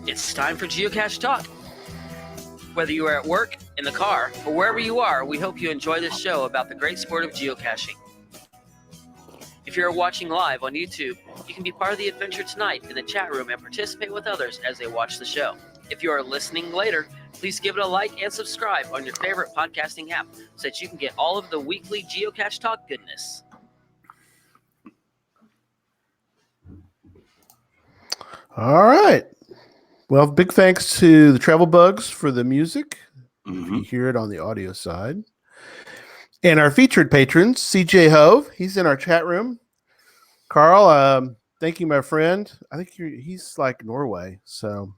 It's time for Geocache Talk. Whether you are at work, in the car, or wherever you are, we hope you enjoy this show about the great sport of geocaching. If you're watching live on YouTube, you can be part of the adventure tonight in the chat room and participate with others as they watch the show. If you are listening later, please give it a like and subscribe on your favorite podcasting app so that you can get all of the weekly Geocache Talk goodness. All right. Well, big thanks to the Travel Bugs for the music. Mm-hmm. You hear it on the audio side. And our featured patrons, CJ Hove, he's in our chat room. Carl, thank you, my friend. I think he's like Norway, so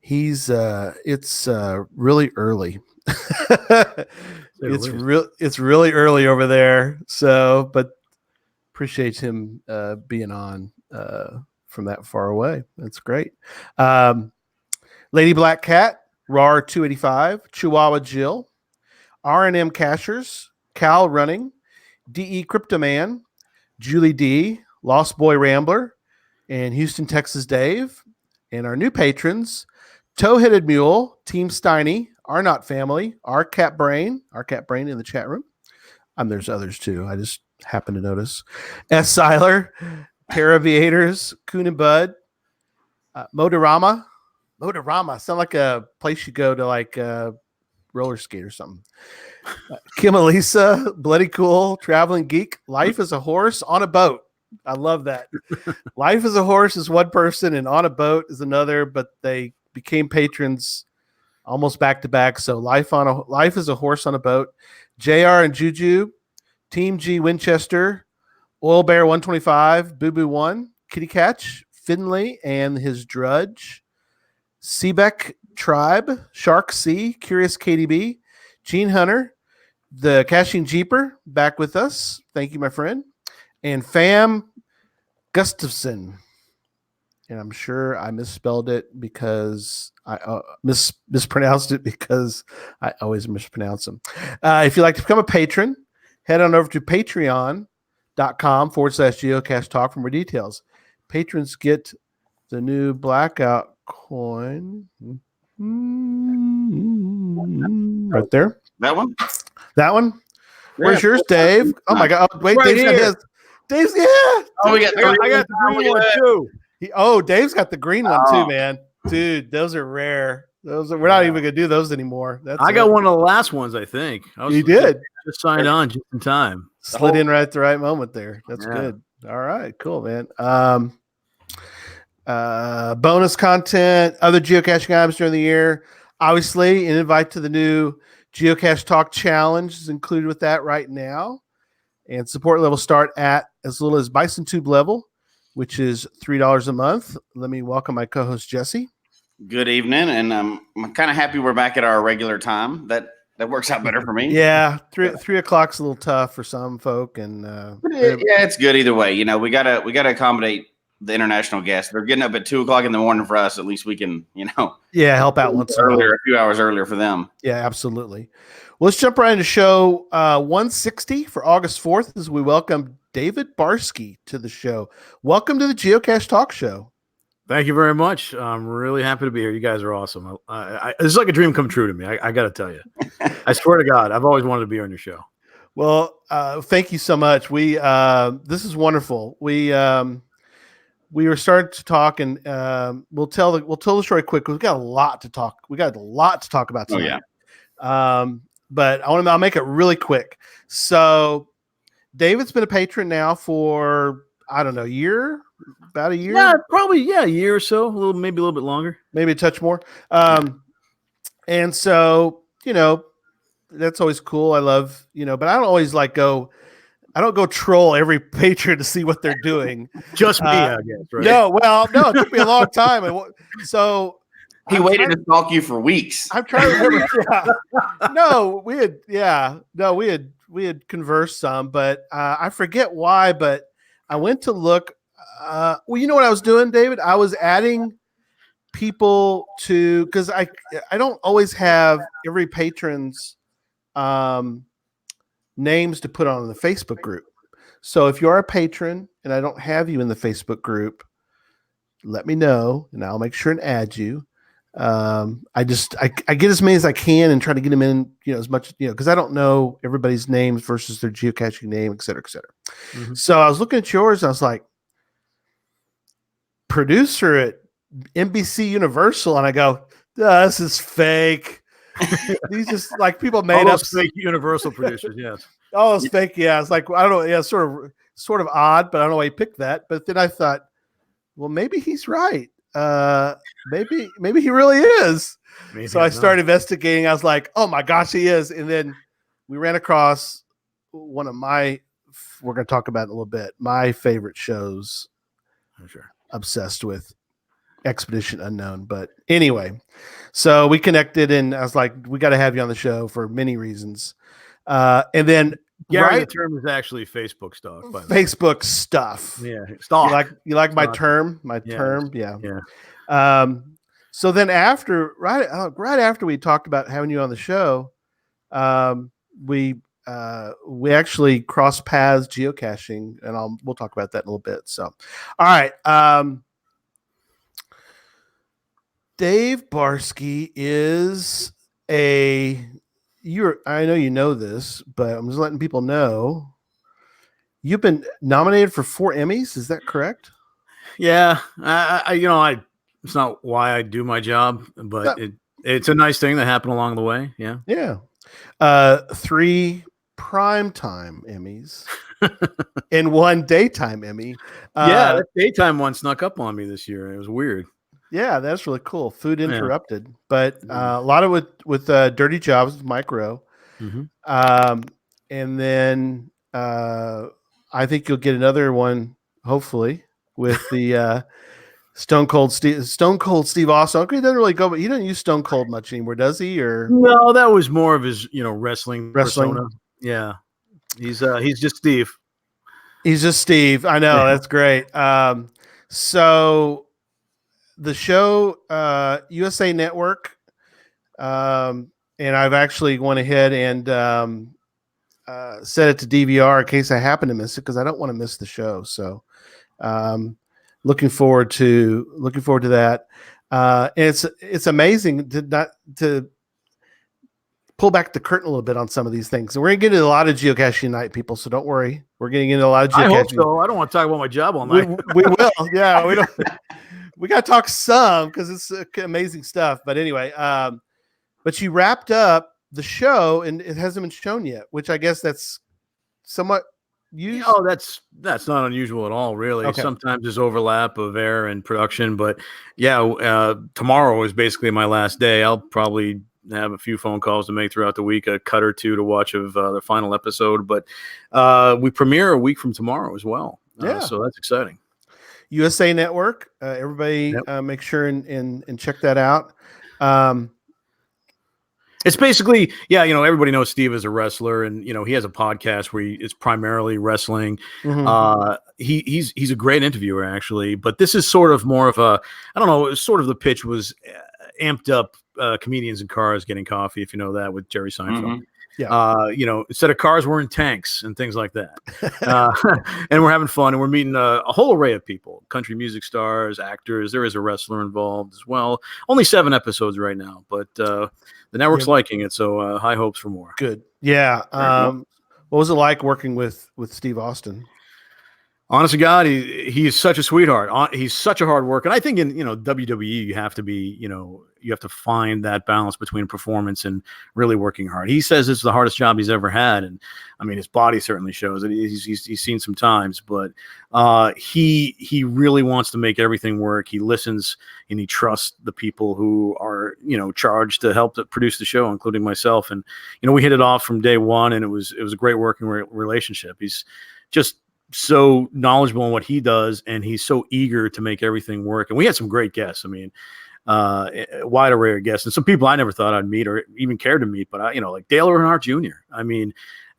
he's it's really early. It's really early over there. So, but appreciate him being on from that far away. That's great. Lady Black Cat, RAR 285, Chihuahua Jill, R&M Cachers, Cal Running, DE Cryptoman, Julie D, Lost Boy Rambler, and Houston, Texas Dave, and our new patrons, Toe-Headed Mule, Team Steiny, Our Not Family, Our Cat Brain in the chat room. There's others too. I just happened to notice. S. Seiler, Terraviators, Coon and Bud, Motorama. Sound like a place you go to like roller skate or something. Kim Elisa, Bloody Cool, Traveling Geek, Life is a Horse on a Boat. I love that. Life is a Horse is one person and on a boat is another, but they became patrons almost back to back. So life is a horse on a boat. JR and Juju, Team G Winchester, Oil Bear 125, Boo Boo 1, Kitty Catch, Finley and his Drudge, Seebeck Tribe, Shark C, Curious KDB, Gene Hunter, the Caching Jeeper back with us. Thank you, my friend. And Fam Gustafson. And I'm sure I misspelled it because I mispronounced it because I always mispronounce them. If you'd like to become a patron, head on over to patreon.com/Geocache Talk for more details. Patrons get the new blackout coin right there. That one? That one? Where's yours, Dave? Oh my God. Oh, wait, right Dave's got his. Dave's, yeah. Oh, we got I got the green one too. Dave's got the green one too, man. Dude, those are rare. We're not even gonna do those anymore. I got one of the last ones, I think. You did. Just signed on just in time. Slid in right at the right moment there. That's good. All right, cool, man. Bonus content, other geocaching items during the year. Obviously, an invite to the new Geocache Talk Challenge is included with that right now. And support levels start at as little as Bison Tube level, which is $3 a month. Let me welcome my co-host, Jesse. Good evening, and I'm kind of happy we're back at our regular time. That works out better for me. Yeah, 3 o'clock's a little tough for some folk, and it's good either way. You know, we gotta accommodate the international guests. They're getting up at 2 o'clock in the morning for us. At least we can, help out once earlier, a few hours earlier for them. Yeah, absolutely. Well, let's jump right into show 160 for August 4th as we welcome David Barsky to the show. Welcome to the Geocache Talk Show. Thank you very much. I'm really happy to be here. You guys are awesome. This is like a dream come true to me. I got to tell you. I swear to God, I've always wanted to be on your show. Well, thank you so much. This is wonderful. We were starting to talk, and we'll tell the story quick. We've got a lot to talk. We got a lot to talk about tonight. Oh, yeah. But I'll make it really quick. So David's been a patron now for, I don't know, about a year. Yeah, probably a year or so, maybe a little bit longer, maybe a touch more. And so that's always cool. I love but I don't always I don't go troll every patron to see what they're doing. Just me, I guess. Right? No, it took me a long time, and so. He waited to stalk you for weeks. I'm trying to remember. We had conversed some, but I forget why. But I went to look. You know what I was doing, David? I was adding people to, because I don't always have every patron's names to put on the Facebook group. So if you are a patron and I don't have you in the Facebook group, let me know and I'll make sure and add you. I get as many as I can and try to get them in, as much, because I don't know everybody's names versus their geocaching name, et cetera, et cetera. Mm-hmm. So I was looking at yours and I was like, producer at NBC Universal. And I go, this is fake. These just people made up fake Universal producers. Yes. Oh, it's fake. Yeah. It's like, I don't know. Yeah. Sort of odd, but I don't know why he picked that. But then I thought, well, maybe he's right. Maybe he really is. Maybe so I started investigating. I was like, oh my gosh, he is. And then we ran across one of we're going to talk about it in a little bit, my favorite shows. I'm sure. Obsessed with Expedition Unknown. But anyway, so we connected and I was like, we got to have you on the show for many reasons. And then the term is actually Facebook stuff. Facebook stuff. Yeah. Stalk. You like my term? My term? Yeah. Yeah. So then right after we talked about having you on the show, we actually crossed paths geocaching, and we'll talk about that in a little bit. So, all right. Dave Barsky is I know you know this, but I'm just letting people know you've been nominated for 4 Emmys. Is that correct? Yeah. It's not why I do my job, but it's a nice thing that happened along the way. Yeah. Yeah. 3 primetime Emmys and 1 daytime Emmy. That daytime one snuck up on me this year. It was weird. Yeah, that's really cool. Food Yeah. interrupted, but a lot of with Dirty Jobs with Micro, Mhm. and then I think you'll get another one hopefully with the Stone Cold Steve Austin. He doesn't really go, but he doesn't use Stone Cold much anymore, does he? Or No, that was more of his, wrestling Wrestling. persona. Yeah, he's just Steve. He's just Steve. I know. That's great. So the show, USA Network, and I've actually went ahead and set it to DVR in case I happen to miss it because I don't want to miss the show. So, looking forward to that. And it's amazing to pull back the curtain a little bit on some of these things. And we're going to get into a lot of geocaching night, people. So don't worry. We're getting into a lot of geocaching. I hope so. I don't want to talk about my job all night. We will. Yeah, we don't. We got to talk some because it's amazing stuff. But anyway, but you wrapped up the show and it hasn't been shown yet, which I guess that's somewhat used. Oh, that's not unusual at all, really. Okay. Sometimes there's overlap of air and production, but yeah, tomorrow is basically my last day. I'll probably have a few phone calls to make throughout the week, a cut or two to watch of the final episode, but we premiere a week from tomorrow as well. So that's exciting. USA Network. Everybody make sure and check that out. It's basically, everybody knows Steve is a wrestler, and he has a podcast where it's primarily wrestling. Mm-hmm. He's a great interviewer, actually, but this is sort of more of a, I don't know, sort of the pitch was amped up comedians in cars getting coffee, if you know that, with Jerry Seinfeld. Mm-hmm. Yeah. Instead of cars, we're in tanks and things like that. And we're having fun, and we're meeting a whole array of people, country music stars, actors. There is a wrestler involved as well. Only 7 episodes right now, but the network's liking it. So high hopes for more. Good. Yeah. What was it like working with Steve Austin? Honest to God, he is such a sweetheart. He's such a hard worker. And I think in WWE, you have to be, you have to find that balance between performance and really working hard. He says it's the hardest job he's ever had, and I mean his body certainly shows it. He's seen some times, but he really wants to make everything work. He listens and he trusts the people who are charged to help to produce the show, including myself. And we hit it off from day one, and it was a great working relationship. He's just so knowledgeable in what he does, and he's so eager to make everything work. And we had some great guests. I mean, a wide array of guests, and some people I never thought I'd meet or even care to meet. But like Dale Earnhardt Jr. I mean,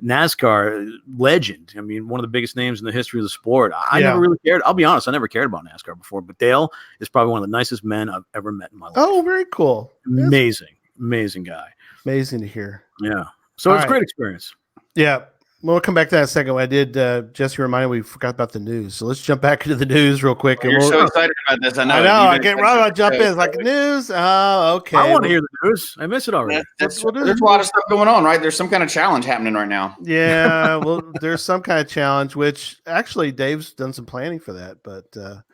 NASCAR legend. I mean, one of the biggest names in the history of the sport. I never really cared. I'll be honest, I never cared about NASCAR before. But Dale is probably one of the nicest men I've ever met in my life. Oh, very cool. Amazing guy. Amazing to hear. Yeah. So it's a great experience. Yeah. We'll come back to that in a second. I did, Jesse reminded me we forgot about the news. So let's jump back into the news real quick. You're so excited about this. I know. I get right on jump in. It's like news. Oh, okay. I want to hear the news. I miss it already. There's a lot of stuff going on, right? There's some kind of challenge happening right now. Yeah. Well, there's some kind of challenge, which actually Dave's done some planning for that. But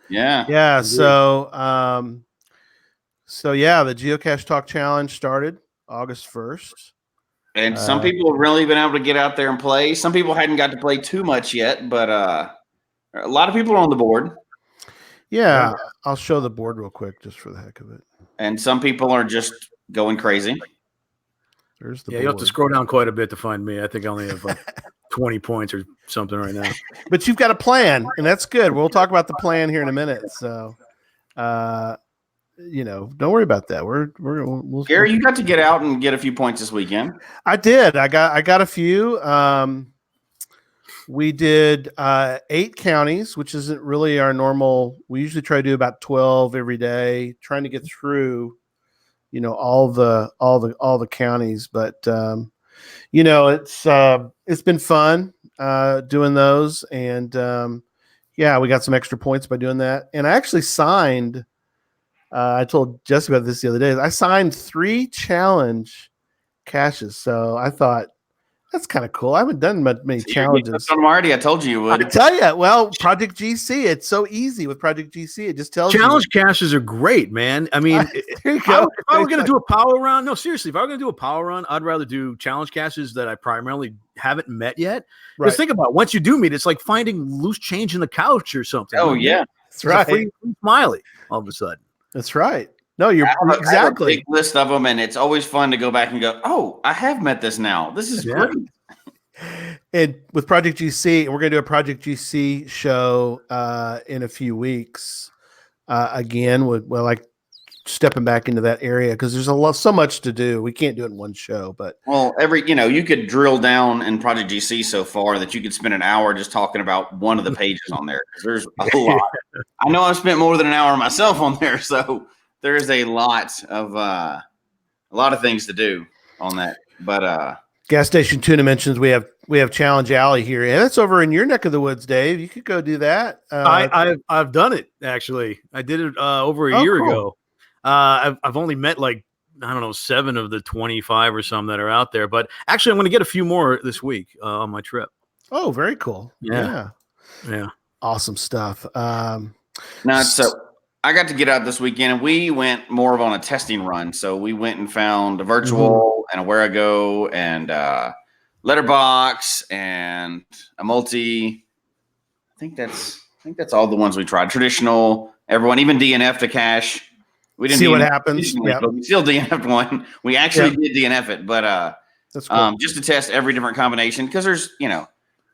yeah. Indeed. So the Geocache Talk Challenge started August 1st. And some people have really been able to get out there and play. Some people hadn't got to play too much yet, but a lot of people are on the board. Yeah, I'll show the board real quick just for the heck of it. And some people are just going crazy. There's the board. You have to scroll down quite a bit to find me. I think I only have 20 points or something right now. But you've got a plan, and that's good. We'll talk about the plan here in a minute. So, don't worry about that. We'll Gary, you got to get out and get a few points this weekend. I did. I got a few. We did 8 counties, which isn't really our normal. We usually try to do about 12 every day, trying to get through, all the counties. But it's been fun doing those, and we got some extra points by doing that. And I actually signed. I told Jesse about this the other day. I signed 3 challenge caches, so I thought that's kind of cool. I haven't done many challenges. Already, I told you would. I tell you, well, Project GC, it's so easy with Project GC. It just tells challenge caches are great, man. I mean, there you go. If I were going to do a power run, no, seriously, if I were going to do a power run, I'd rather do challenge caches that I primarily haven't met yet. Because think about it, once you do meet, it's like finding loose change in the couch or something. Oh, yeah. That's right. Free smiley all of a sudden. That's right. No, you're I have a exactly. big list of them, and it's always fun to go back and go, oh, I have met this now. This is great. And with Project GC, and we're going to do a Project GC show in a few weeks. Again, well, like stepping back into that area because there's so much to do. We can't do it in one show, but you could drill down in Project GC so far that you could spend an hour just talking about one of the pages on there because there's a lot. I know I've spent more than an hour myself on there, so there's a lot of things to do on that. But Gas Station Tuna mentions we have Challenge Alley here, and that's over in your neck of the woods, Dave. You could go do that. I've done it actually. I did it over a year ago. I've only met 7 of the 25 or some that are out there, but actually I'm going to get a few more this week on my trip. Oh, very cool. Yeah. Awesome stuff. So I got to get out this weekend, and we went more of on a testing run. So we went and found a virtual and a Where-I-Go and letterbox and a multi. I think that's all the ones we tried. Traditional, everyone, even DNF to cache. We didn't see what happens. But we still DNF'd one. We actually did DNF it, but that's cool. Just to test every different combination because there's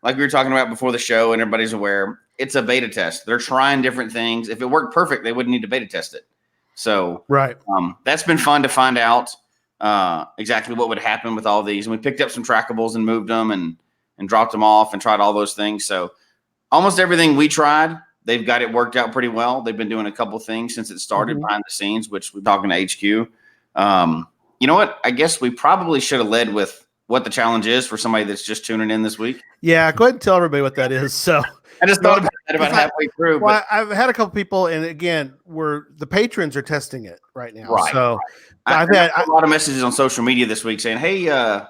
like we were talking about before the show, and everybody's aware. It's a beta test. They're trying different things. If it worked perfect, they wouldn't need to beta test it. So that's been fun to find out exactly what would happen with all these. And we picked up some trackables and moved them and dropped them off and tried all those things. So almost everything we tried, they've got it worked out pretty well. They've been doing a couple things since it started behind the scenes, which we're talking to HQ. You know what? I guess we probably should have led with what the challenge is for somebody that's just tuning in this week. Yeah, go ahead and tell everybody what that is. So I just thought about that about halfway through. Well, I've had a couple people, and again, the patrons are testing it right now. Right. So I've had a lot of messages on social media this week saying, "Hey,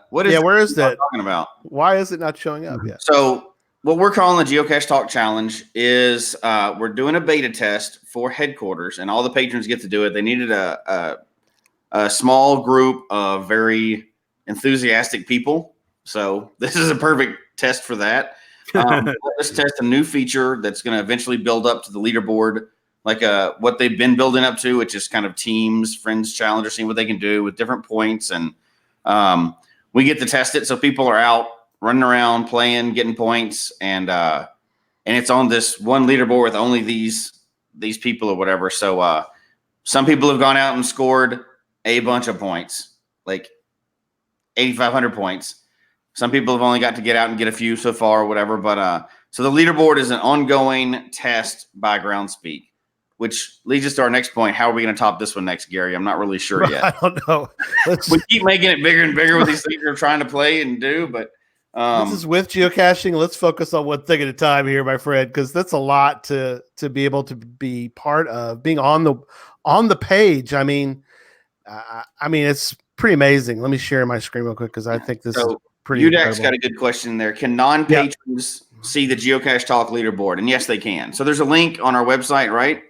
what is? Yeah, where is that talking about? Why is it not showing up yet?" So what we're calling the Geocache Talk Challenge is we're doing a beta test for headquarters, and all the patrons get to do it. They needed a small group of very enthusiastic people, so this is a perfect test for that. Let's test a new feature that's going to eventually build up to the leaderboard, like what they've been building up to, which is kind of teams, friends, challenger, seeing what they can do with different points. And we get to test it. So people are out running around, playing, getting points. And it's on this one leaderboard with only these people or whatever. So some people have gone out and scored a bunch of points, like 8,500 points. Some people have only got to get out and get a few so far or whatever. But so the leaderboard is an ongoing test by Groundspeak, which leads us to our next point. How are we going to top this one next, Gary? I'm not really sure yet. I don't know. We keep making it bigger and bigger with these things we're trying to play and do. But this is with geocaching. Let's focus on one thing at a time here, my friend, because that's a lot to be able to be part of, being on the page. I mean, it's pretty amazing. Let me share my screen real quick because I think this is pretty UDAC's got a good question there. Can non-patrons see the Geocache Talk leaderboard? And yes, they can. So there's a link on our website, right?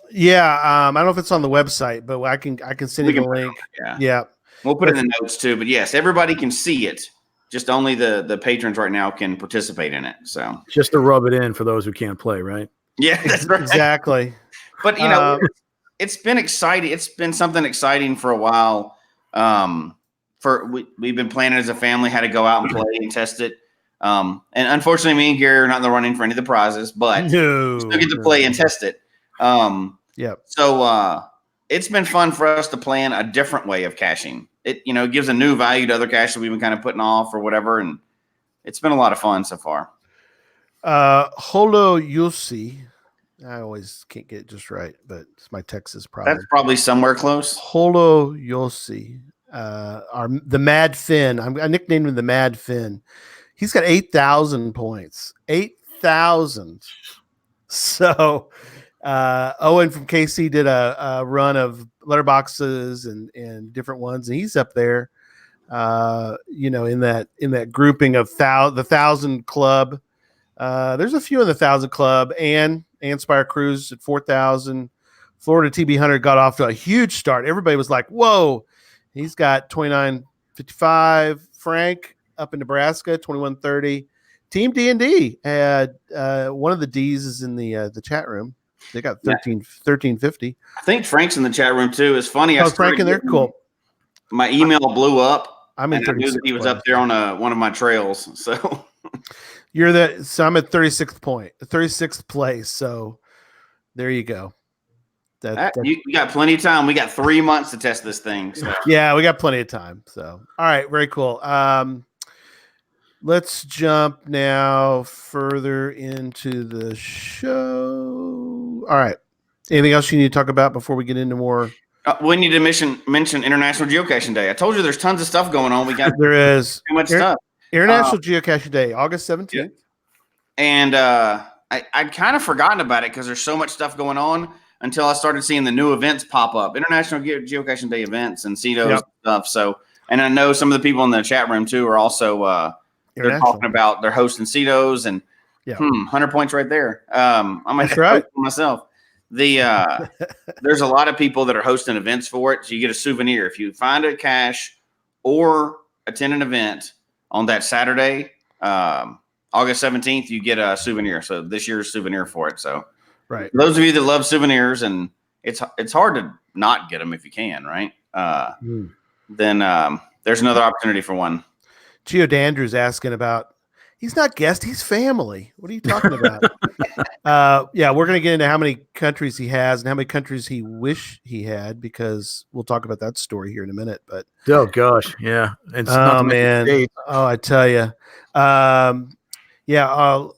Yeah. I don't know if it's on the website, but I can send you the link. Yeah. We'll put it in the notes too. But yes, everybody can see it. Just only the patrons right now can participate in it. So just to rub it in for those who can't play, right? Yeah, that's right. Exactly. But it's been exciting. It's been something exciting for a while. We've been planning as a family how to go out and play and test it. And unfortunately, me and Gary are not in the running for any of the prizes, but we still get to play and test it. So it's been fun for us to plan a different way of caching. It gives a new value to other caches we've been kind of putting off or whatever, and it's been a lot of fun so far. Holo Yossi. I always can't get it just right, but it's my Texas problem. That's probably somewhere close. Holo Yossi. The Mad Finn. I nicknamed him the Mad Finn. He's got 8,000 points. 8,000. So Owen from KC did a run of letterboxes and different ones, and he's up there. In that grouping of the 1,000 Club. There's a few in the 1,000 Club, and Spire Cruise at 4,000. Florida TB Hunter got off to a huge start. Everybody was like, "Whoa!" He's got 29.55. Frank up in Nebraska, 21.30. Team D&D had one of the D's is in the chat room. They got 1350. I think Frank's in the chat room too. It's funny. Oh, Frank in there? Cool. My email blew up. I'm in and I knew that he was up there on one of my trails. So so I'm at 36th place. So there you go. You got plenty of time. We got 3 months to test this thing. So. Yeah, we got plenty of time. So, all right, very cool. Let's jump now further into the show. All right. Anything else you need to talk about before we get into more? We need to mention International Geocaching Day. I told you there's tons of stuff going on. We got there is too much stuff. International Geocaching Day, August 17th. Yeah. And I'd kind of forgotten about it because there's so much stuff going on until I started seeing the new events pop up, International Geocaching Day events and see those stuff. So, and I know some of the people in the chat room too are also they're talking about they're hosting CETOs and 100 points right there. I might have to post myself. There's a lot of people that are hosting events for it. So you get a souvenir. If you find a cache or attend an event on that Saturday, August 17th, you get a souvenir. So this year's souvenir for it. So right. Those of you that love souvenirs, and it's hard to not get them if you can, right? Then there's another opportunity for one. Geo Dandrew's asking about, he's not guest, he's family. What are you talking about? We're going to get into how many countries he has and how many countries he wish he had, because we'll talk about that story here in a minute. But oh gosh, yeah. And man, I tell you.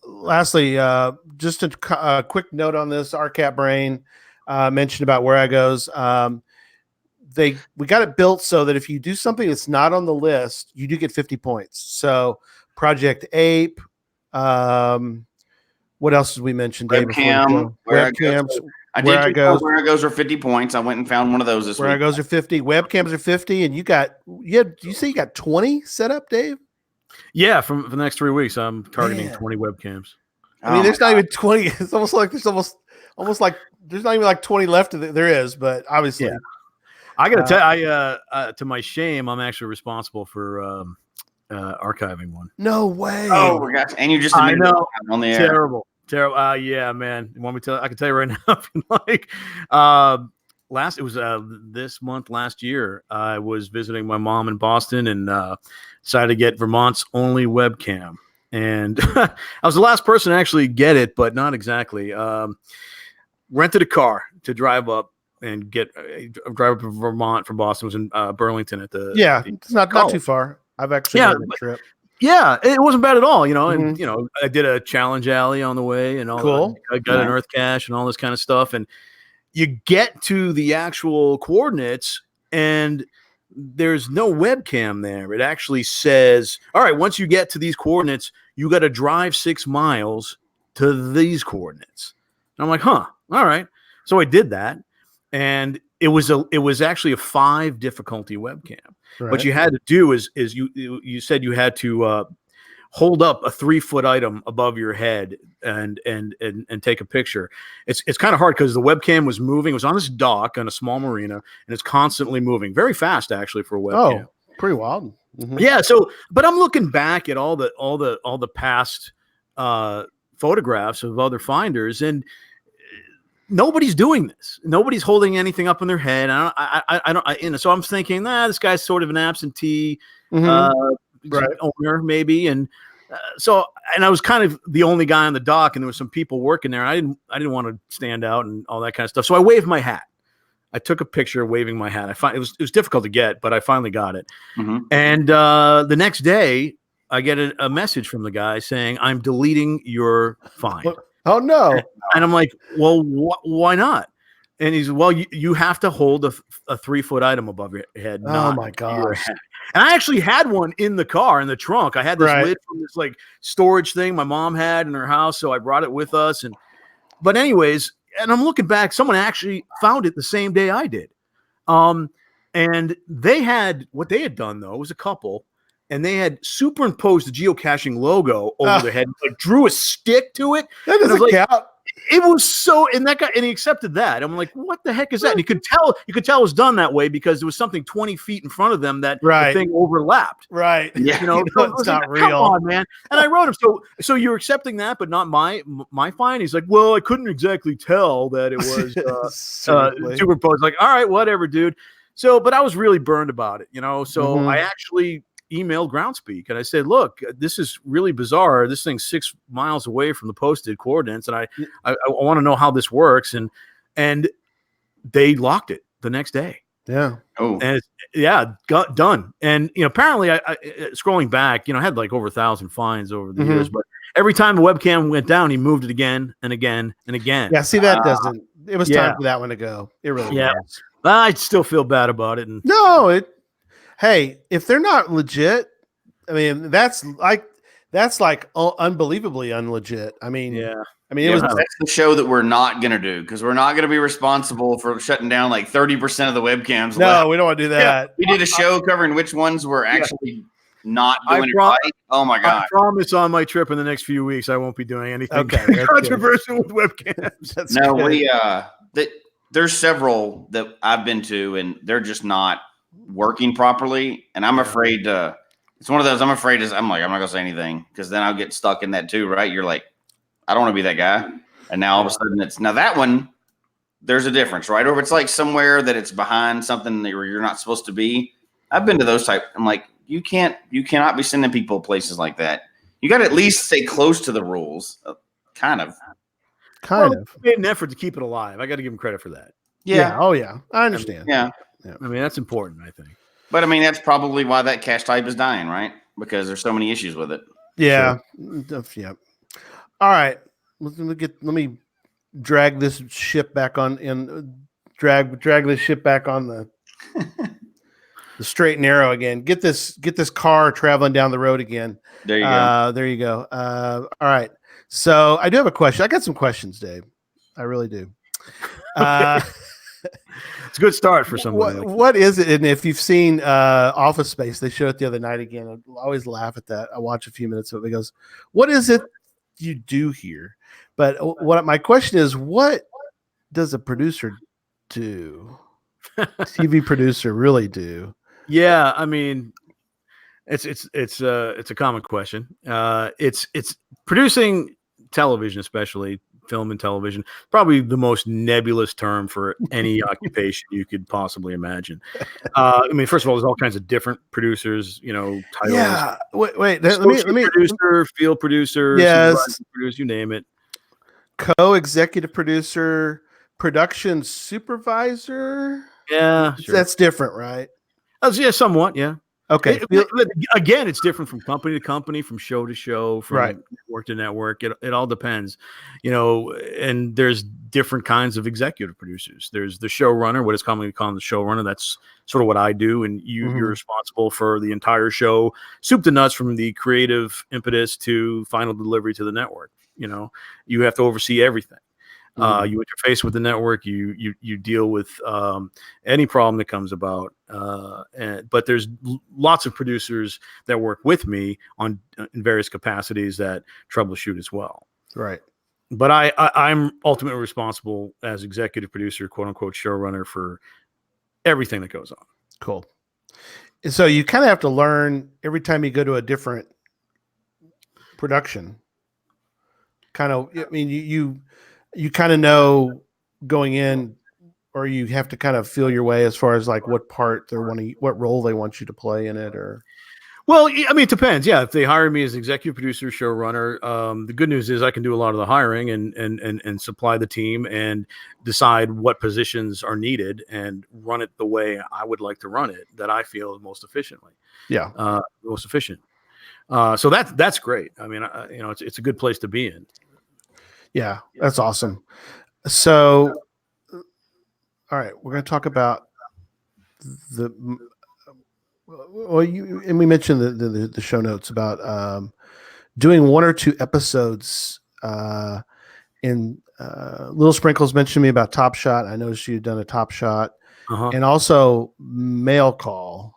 Lastly, just a quick note on this. RCAP Brain mentioned about Where I Goes. We got it built so that if you do something that's not on the list, you do get 50 points. So Project Ape. What else did we mention? Webcams. Where I Goes are 50 points. I went and found one of those this week. Where I Goes are 50. Webcams are 50, and you say you got 20 set up, Dave? Yeah, for the next 3 weeks, I'm targeting 20 webcams. I mean, there's not even 20. It's almost like almost like there's not even like 20 left. There is, but obviously, I got to tell you, to my shame, I'm actually responsible for archiving one. No way. Oh, we got, and you just I know on the air. Terrible. Yeah, man. You want me to? I can tell you right now. It was this month last year. I was visiting my mom in Boston and decided to get Vermont's only webcam. And I was the last person to actually get it, but not exactly. Rented a car to drive up and drive up to Vermont from Boston. It was in Burlington at the it's not too far. I've actually made the trip. Yeah, it wasn't bad at all, and I did a challenge alley on the way and all. Cool. I got an earth cache and all this kind of stuff, and you get to the actual coordinates and there's no webcam there. It actually says, all right, once you get to these coordinates, you got to drive 6 miles to these coordinates. And I'm like, all right. So I did that, and it was actually a 5 difficulty webcam. Right. What you had to do is you said you had to hold up a 3-foot item above your head and take a picture. It's kind of hard because the webcam was moving. It was on this dock on a small marina, and it's constantly moving, very fast actually for a webcam. Oh, pretty wild. Mm-hmm. Yeah. So, but I'm looking back at all the past photographs of other finders, and nobody's doing this. Nobody's holding anything up in their head. So I'm thinking, this guy's sort of an absentee owner, maybe. And I was kind of the only guy on the dock, and there were some people working there. I didn't want to stand out and all that kind of stuff. So I waved my hat. I took a picture waving my hat. It was difficult to get, but I finally got it. Mm-hmm. And the next day, I get a message from the guy saying, "I'm deleting your find." Oh no! And I'm like, well, why not? And he's, well, you have to hold a 3-foot item above your head. Oh my gosh! And I actually had one in the car in the trunk. I had this lid from this like storage thing my mom had in her house, so I brought it with us. But anyways, and I'm looking back, someone actually found it the same day I did. And they had what they had done though was a couple. And they had superimposed the geocaching logo over their head, like drew a stick to it. That doesn't count. It was so, and that guy, and he accepted that. I'm like, what the heck is that? And you could tell it was done that way because there was something 20 feet in front of them that the thing overlapped. Right. Yeah. You know, It's not real. Come on, man. And I wrote him, so you're accepting that, but not my fine. He's like, well, I couldn't exactly tell that it was superimposed. Like, all right, whatever, dude. So, but I was really burned about it, you know. So I actually emailed Groundspeak and I said, look, this is really bizarre. This thing's 6 miles away from the posted coordinates, and I want to know how this works. And they locked it the next day. Yeah. Oh. And got done. And apparently, I scrolling back, I had like over 1,000 fines over the years, but every time the webcam went down, he moved it again and again and again. Yeah. See, that doesn't. It was time for that one to go. It really was. I still feel bad about it. And hey, if they're not legit, I mean, that's like unbelievably unlegit. I mean, it was. That's the show that we're not going to do because we're not going to be responsible for shutting down like 30% of the webcams. No, we don't want to do that. We did a show covering which ones were actually not doing it right. Oh my God. I promise on my trip in the next few weeks, I won't be doing anything controversial with webcams. There's several that I've been to and they're just not working properly. And I'm afraid it's one of those, I'm like, I'm not going to say anything because then I'll get stuck in that too, right? You're like, I don't want to be that guy. And now all of a sudden now that one, there's a difference, right? Or if it's like somewhere that it's behind something where you're not supposed to be. I've been to those type. I'm like, you cannot be sending people places like that. You got to at least stay close to the rules. Kind of. Made an effort to keep it alive. I got to give him credit for that. Yeah. Oh yeah. I understand. Yeah. I mean, that's important, I think. But I mean, that's probably why that cache type is dying, right? Because there's so many issues with it. Yeah. Yeah. All right. Let me drag this ship back on drag this ship back on the straight and narrow again. Get this car traveling down the road again. There you go. There you go. All right. So I do have a question. I got some questions, Dave. I really do. It's a good start for someone. What is it? And if you've seen Office Space, they showed it the other night again. I always laugh at that. I watch a few minutes of it. It goes, what is it you do here? But what my question is, what does a producer do? TV producer really do? Yeah, I mean, it's a common question. It's producing television, especially film and television, probably the most nebulous term for any occupation you could possibly imagine. I mean, first of all, there's all kinds of different producers, titles. Yeah. Wait. Let me producer, field producer, yes, producer, you name it. Co-executive producer, production supervisor. Yeah, sure. That's different, right? Yeah, somewhat. Yeah. Okay. Again, it's different from company to company, from show to show, from network to network. It all depends, and there's different kinds of executive producers. There's the showrunner, what is commonly called the showrunner. That's sort of what I do. And you're responsible for the entire show, soup to nuts, from the creative impetus to final delivery to the network. You have to oversee everything. You interface with the network. You deal with any problem that comes about. But there's lots of producers that work with me in various capacities that troubleshoot as well. Right. But I'm ultimately responsible as executive producer, quote unquote, showrunner for everything that goes on. Cool. So you kind of have to learn every time you go to a different production. I mean, you kind of know going in, or you have to kind of feel your way as far as like what role they want you to play in it, or. Well, I mean, it depends. Yeah, if they hire me as executive producer, showrunner, the good news is I can do a lot of the hiring and supply the team and decide what positions are needed and run it the way I would like to run it, that I feel most efficiently. Yeah, most efficient. So that's great. I mean, it's a good place to be in. Yeah, that's awesome. So, all right, we're going to talk about and we mentioned the show notes about doing 1 or 2 episodes. In Little Sprinkles mentioned to me about Top Shot. I noticed you'd done a Top Shot, and also Mail Call.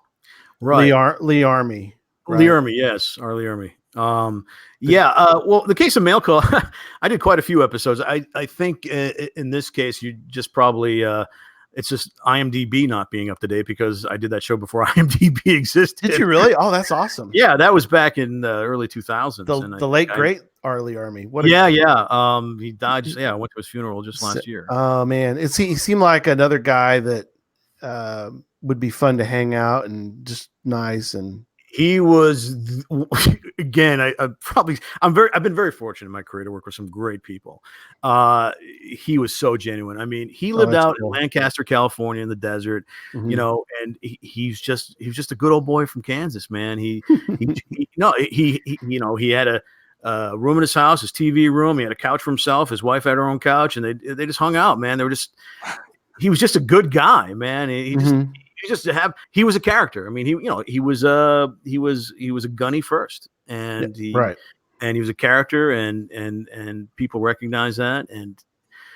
Right, Lee Army. Right? Lee Army, yes, our Lee Army. Well, the case of mail call, I did quite a few episodes. I think in this case, you just probably, it's just IMDb not being up to date because I did that show before IMDb existed. Did you really? Oh, that's awesome. Yeah, that was back in the early 2000s. The late great Arlie Army. He died. I went to his funeral just last year. Oh man, he seemed like another guy that would be fun to hang out and just nice. And he was again. I've been very fortunate in my career to work with some great people. He was so genuine. I mean, he lived out in Lancaster, California, in the desert, you know, and he was just a good old boy from Kansas, man. He had a room in his house, his TV room. He had a couch for himself. His wife had her own couch, and they just hung out, man. He was just a good guy, man. He was a character. I mean, he was a gunny first, and he was a character, and people recognize that, and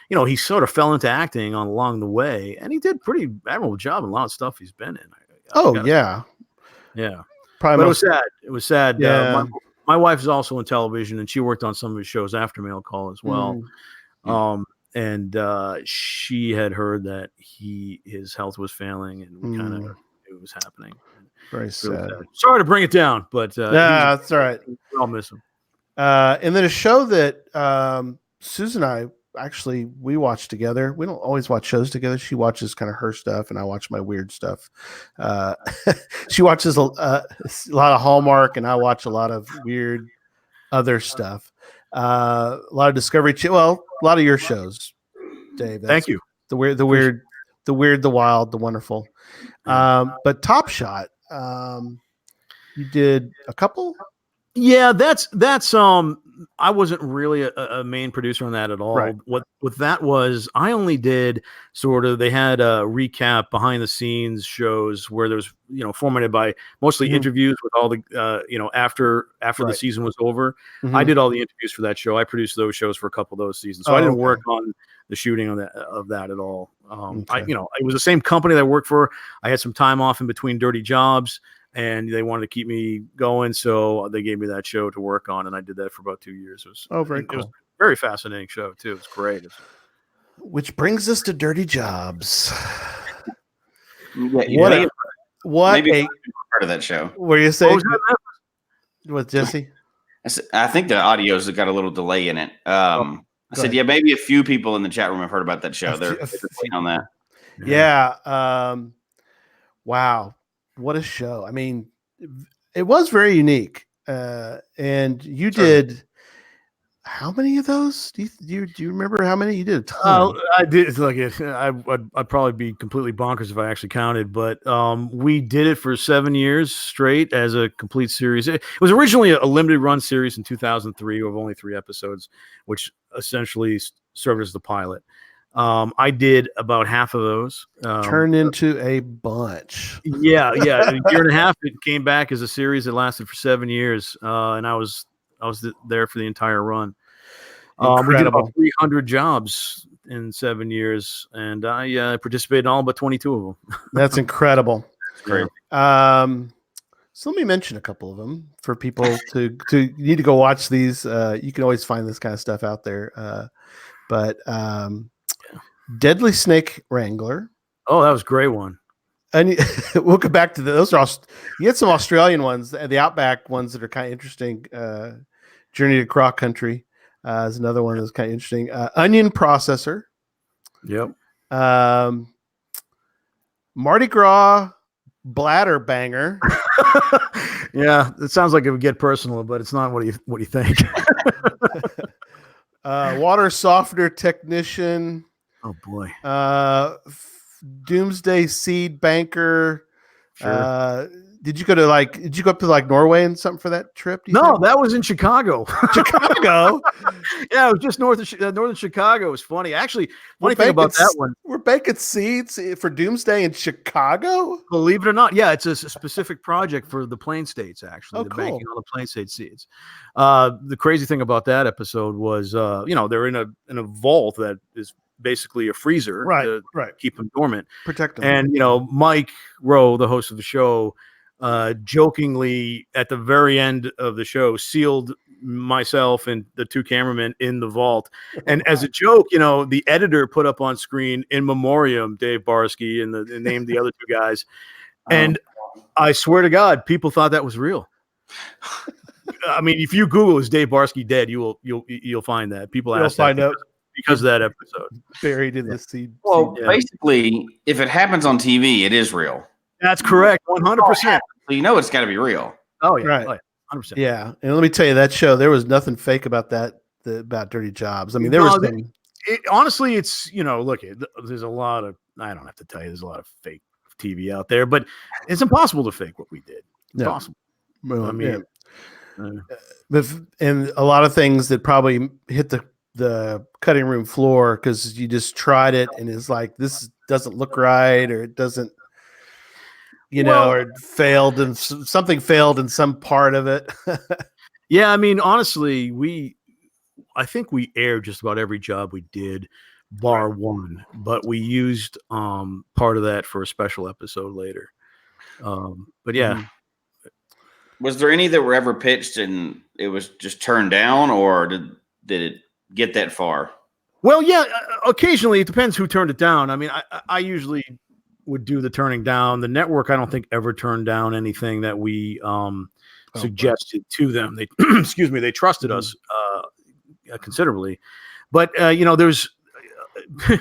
he sort of fell into acting along the way, and he did pretty admirable job in a lot of stuff he's been in. Yeah. But it was sad. It was sad. Yeah. My wife is also in television, and she worked on some of his shows after Mail Call as well. And she had heard that his health was failing, and we kind of knew it was happening. Very sad. Sorry to bring it down, but that's all right. I'll miss him. And then a show that Susan and I we watch together. We don't always watch shows together. She watches kind of her stuff, and I watch my weird stuff. She watches a lot of Hallmark, and I watch a lot of weird other stuff. A lot of Discovery Channel. A lot of your shows, Dave. Thank you. The weird, the wild, the wonderful. But Top Shot, you did a couple. Yeah, that's I wasn't really a main producer on that at all. Right. What that was, I only did sort of, they had a recap behind the scenes shows where there was, formatted by mostly interviews with all the, after the season was over. I did all the interviews for that show. I produced those shows for a couple of those seasons. So I didn't work on the shooting of that at all. It was the same company that I worked for. I had some time off in between dirty jobs, and they wanted to keep me going, so they gave me that show to work on, and I did that for about 2 years. It was very cool. It was a very fascinating show too. It's great. Which brings us to Dirty Jobs. Maybe part of that show. Were you saying with Jesse? I think the audio's got a little delay in it. I said, maybe a few people in the chat room have heard about that show. They're waiting on that. Yeah. Wow. What a show. I mean, it was very unique. And you did how many of those? Do you remember how many you did? I did. I'd probably be completely bonkers if I actually counted, but we did it for 7 years straight as a complete series. It was originally a limited run series in 2003 of only 3 episodes, which essentially served as the pilot. I did about half of those. Turned into a bunch. Yeah. A year and a half. It came back as a series that lasted for 7 years, and I was there for the entire run. We did about 300 jobs in 7 years, and I participated in all but 22 of them. That's incredible. Great. So let me mention a couple of them for people to you need to go watch these. You can always find this kind of stuff out there. But Deadly Snake Wrangler. Oh, that was a great one. And we'll get back to those. You get some Australian ones, the Outback ones that are kind of interesting. Journey to Croc Country is another one that's kind of interesting. Onion Processor. Yep. Mardi Gras Bladder Banger. Yeah, it sounds like it would get personal, but it's not. What do you think? Water Softener Technician. Oh boy. Doomsday Seed Banker. Sure. Did you go up to Norway and something for that trip? No, that was in Chicago. Chicago. Yeah, it was just northern Chicago. It was funny. Actually, funny thing about that one. We're baking seeds for Doomsday in Chicago. Believe it or not, yeah, it's a specific project for the Plain States. Actually, cool. Banking on the Plain State seeds. The crazy thing about that episode was, they're in a vault that is basically a freezer, right, to keep them dormant, protect them. And Mike Rowe, the host of the show, jokingly at the very end of the show sealed myself and the two cameramen in the vault. And as a joke, the editor put up on screen in memoriam Dave Barsky and named the other two guys. And I swear to God, people thought that was real. I mean, if you Google "is Dave Barsky dead," you'll find that people ask that because of that episode. Buried in the sea. Well, basically, if it happens on TV, it is real. That's correct, 100%. So it's got to be real. Oh yeah, right. Oh, yeah. 100%. Yeah, and let me tell you, that show, there was nothing fake about that. About Dirty Jobs. I mean, there was some. Honestly, it's look, there's a lot of. I don't have to tell you, there's a lot of fake TV out there, but it's impossible to fake what we did. Impossible. Well, I mean, and a lot of things that probably hit the cutting room floor because you just tried it and it's like, this doesn't look right, or it doesn't. Or it failed, and something failed in some part of it. Yeah, I mean, honestly, I think we aired just about every job we did, bar one, but we used part of that for a special episode later. But yeah. Was there any that were ever pitched and it was just turned down, or did it get that far? Well, yeah, occasionally it depends who turned it down. I mean, I usually would do the turning down. The network, I don't think, ever turned down anything that we suggested to them. They they trusted us considerably. But there's a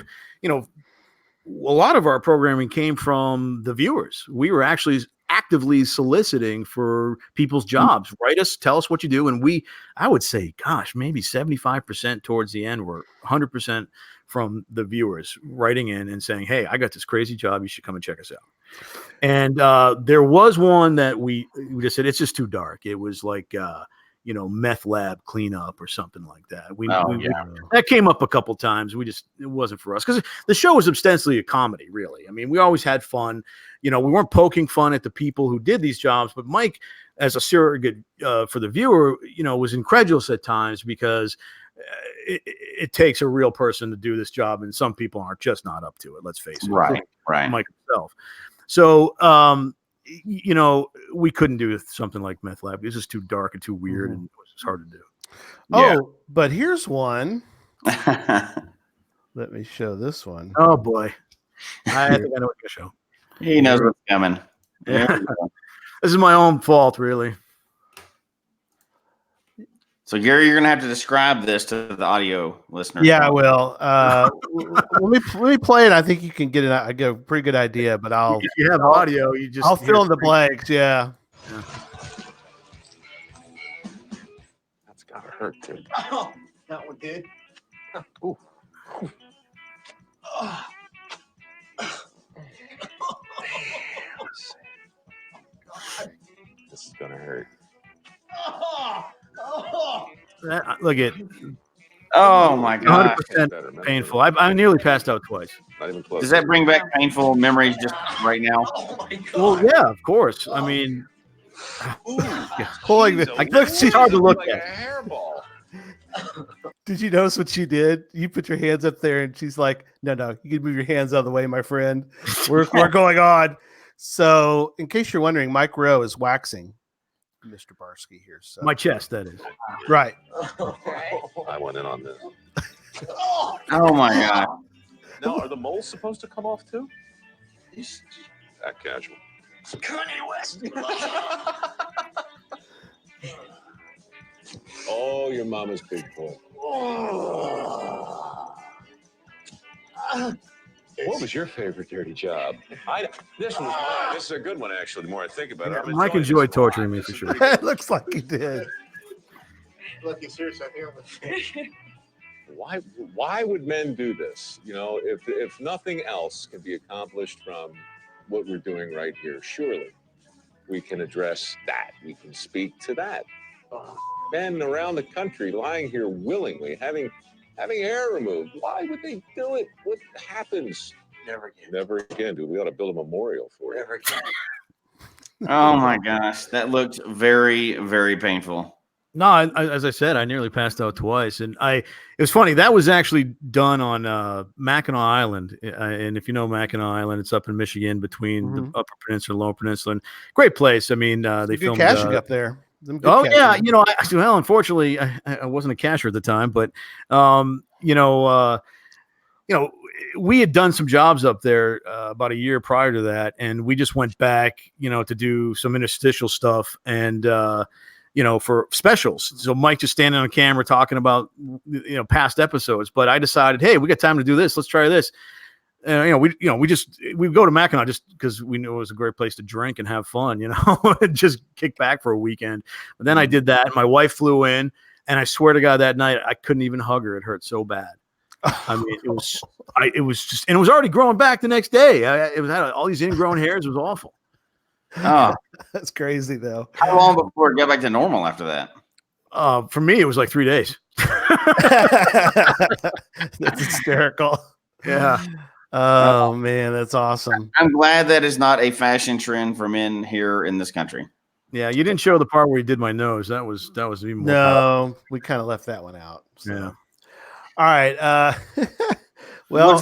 lot of our programming came from the viewers. We were actually actively soliciting for people's jobs. Write us, tell us what you do, and I would say, gosh, maybe 75% towards the end were 100% from the viewers writing in and saying, hey, I got this crazy job, you should come and check us out. And there was one that we just said, it's just too dark. It was like meth lab cleanup or something like that. That came up a couple times. It wasn't for us because the show was ostensibly a comedy, really. I mean, we always had fun. We weren't poking fun at the people who did these jobs, but Mike, as a surrogate for the viewer, was incredulous at times because it takes a real person to do this job, and some people are just not up to it. Let's face it. Right. Mike himself. So, we couldn't do something like Meth Lab. It was just too dark and too weird, and it was just hard to do. Oh, but here's one. Let me show this one. Oh boy, I think I know what you're gonna show. He knows what's coming. Yeah. This is my own fault, really. So, Gary, you're gonna have to describe this to the audio listener. Yeah, I will. Let me play it. I think you can get a pretty good idea. But if you have audio, I'll fill in the blanks. Yeah. That's gotta hurt too. Oh, that one did. Ooh. This is gonna hurt. Look at Oh my god. 100% painful. I nearly passed out twice. Not even close. Does that bring back painful memories just right now? Oh my god. Well, yeah, of course. I mean, Pulling the. it's hard to look like at. a hairball. Did you notice what she did? You put your hands up there, and she's like, "No, you can move your hands out of the way, my friend. We're going on." So, in case you're wondering, Mike Rowe is waxing Mr. Barsky here. So. My chest, that is. Right. I went in on this. Oh my god. Now, are the moles supposed to come off too? That casual. Kanye West. Oh, your mama's big pull. What was your favorite dirty job? This was mine. This is a good one, actually. The more I think about it, Mike enjoyed torturing me for sure. It looks like he did. Look, seriously, I think I'm Why would men do this? If nothing else can be accomplished from what we're doing right here, surely we can address that. We can speak to that. Men around the country lying here willingly, having hair removed. Why would they do it? What happens? Never again. Never again, dude. We ought to build a memorial for you. Never again. Oh my gosh. That looked very, very painful. No, as I said, I nearly passed out twice, and it was funny. That was actually done on Mackinac Island, and if you know Mackinac Island, it's up in Michigan between the Upper Peninsula and Lower Peninsula. And great place. I mean, they Good filmed caching up there. Oh yeah, well, unfortunately, I wasn't a cashier at the time, but you know, we had done some jobs up there about a year prior to that, and we just went back, to do some interstitial stuff and for specials. So Mike just standing on camera talking about past episodes, but I decided, hey, we got time to do this. Let's try this. We go to Mackinac just because we knew it was a great place to drink and have fun, and just kick back for a weekend. But then I did that, and my wife flew in, and I swear to God, that night I couldn't even hug her. It hurt so bad. I mean, it was just, and it was already growing back the next day. It had all these ingrown hairs. It was awful. Oh, that's crazy though. How long before it got back to normal after that? For me, it was like 3 days. That's hysterical. Yeah. Oh man, that's awesome. I'm glad that is not a fashion trend for men here in this country. Yeah, you didn't show the part where you did my nose. That was even more. No, we kind of left that one out. So. Yeah. All right. Well,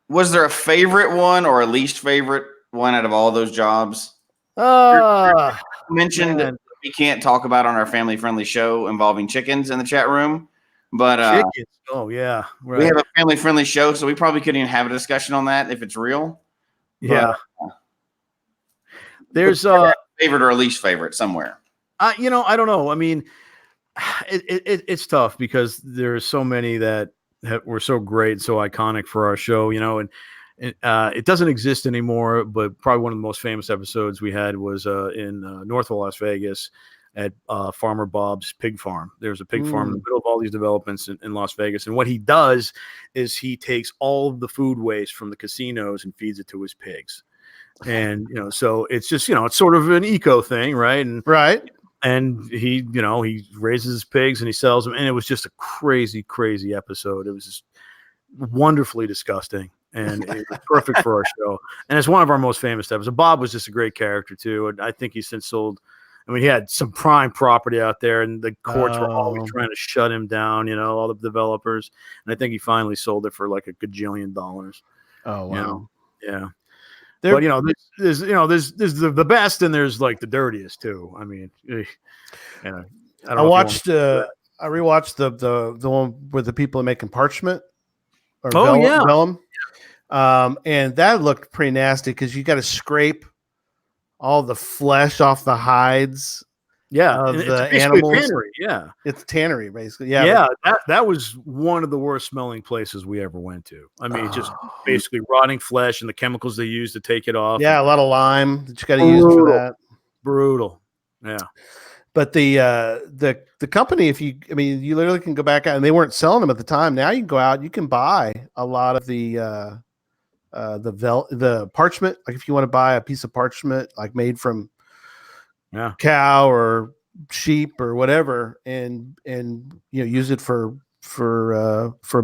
was there a favorite one or a least favorite one out of all those jobs? You mentioned that we can't talk about on our family-friendly show involving chickens in the chat room, but chickens. Oh yeah, right. We have a family-friendly show, so we probably couldn't even have a discussion on that if it's real. Yeah, but, there's favorite or least favorite somewhere. I don't know. I mean, it's tough because there's so many that were so great, so iconic for our show, and it doesn't exist anymore. But probably one of the most famous episodes we had was in north of Las Vegas at Farmer Bob's pig farm. There's a pig farm in the middle of all these developments in Las Vegas, and what he does is he takes all of the food waste from the casinos and feeds it to his pigs. And so it's just it's sort of an eco thing, right? And he he raises his pigs and he sells them, and it was just a crazy episode. It was just wonderfully disgusting, and it was perfect for our show. And it's one of our most famous episodes. Bob was just a great character too, and I think he's since sold. I mean, he had some prime property out there, and the courts were always trying to shut him down. All the developers, and I think he finally sold it for like $1 gajillion. Oh wow, yeah. But there's the best, and there's like the dirtiest too. I mean, I rewatched the one where the people are making parchment or vellum. And that looked pretty nasty because you got to scrape all the flesh off the hides. Yeah, of the animals. Tannery, yeah, it's tannery basically. Yeah. That was one of the worst smelling places we ever went to. I mean, just basically rotting flesh and the chemicals they use to take it off. Yeah, a lot of lime that you got to use for that. Brutal. Yeah. But the company, you literally can go back out, and they weren't selling them at the time. Now you can go out, you can buy a lot of the parchment. Like if you want to buy a piece of parchment, like made from cow or sheep or whatever, and use it for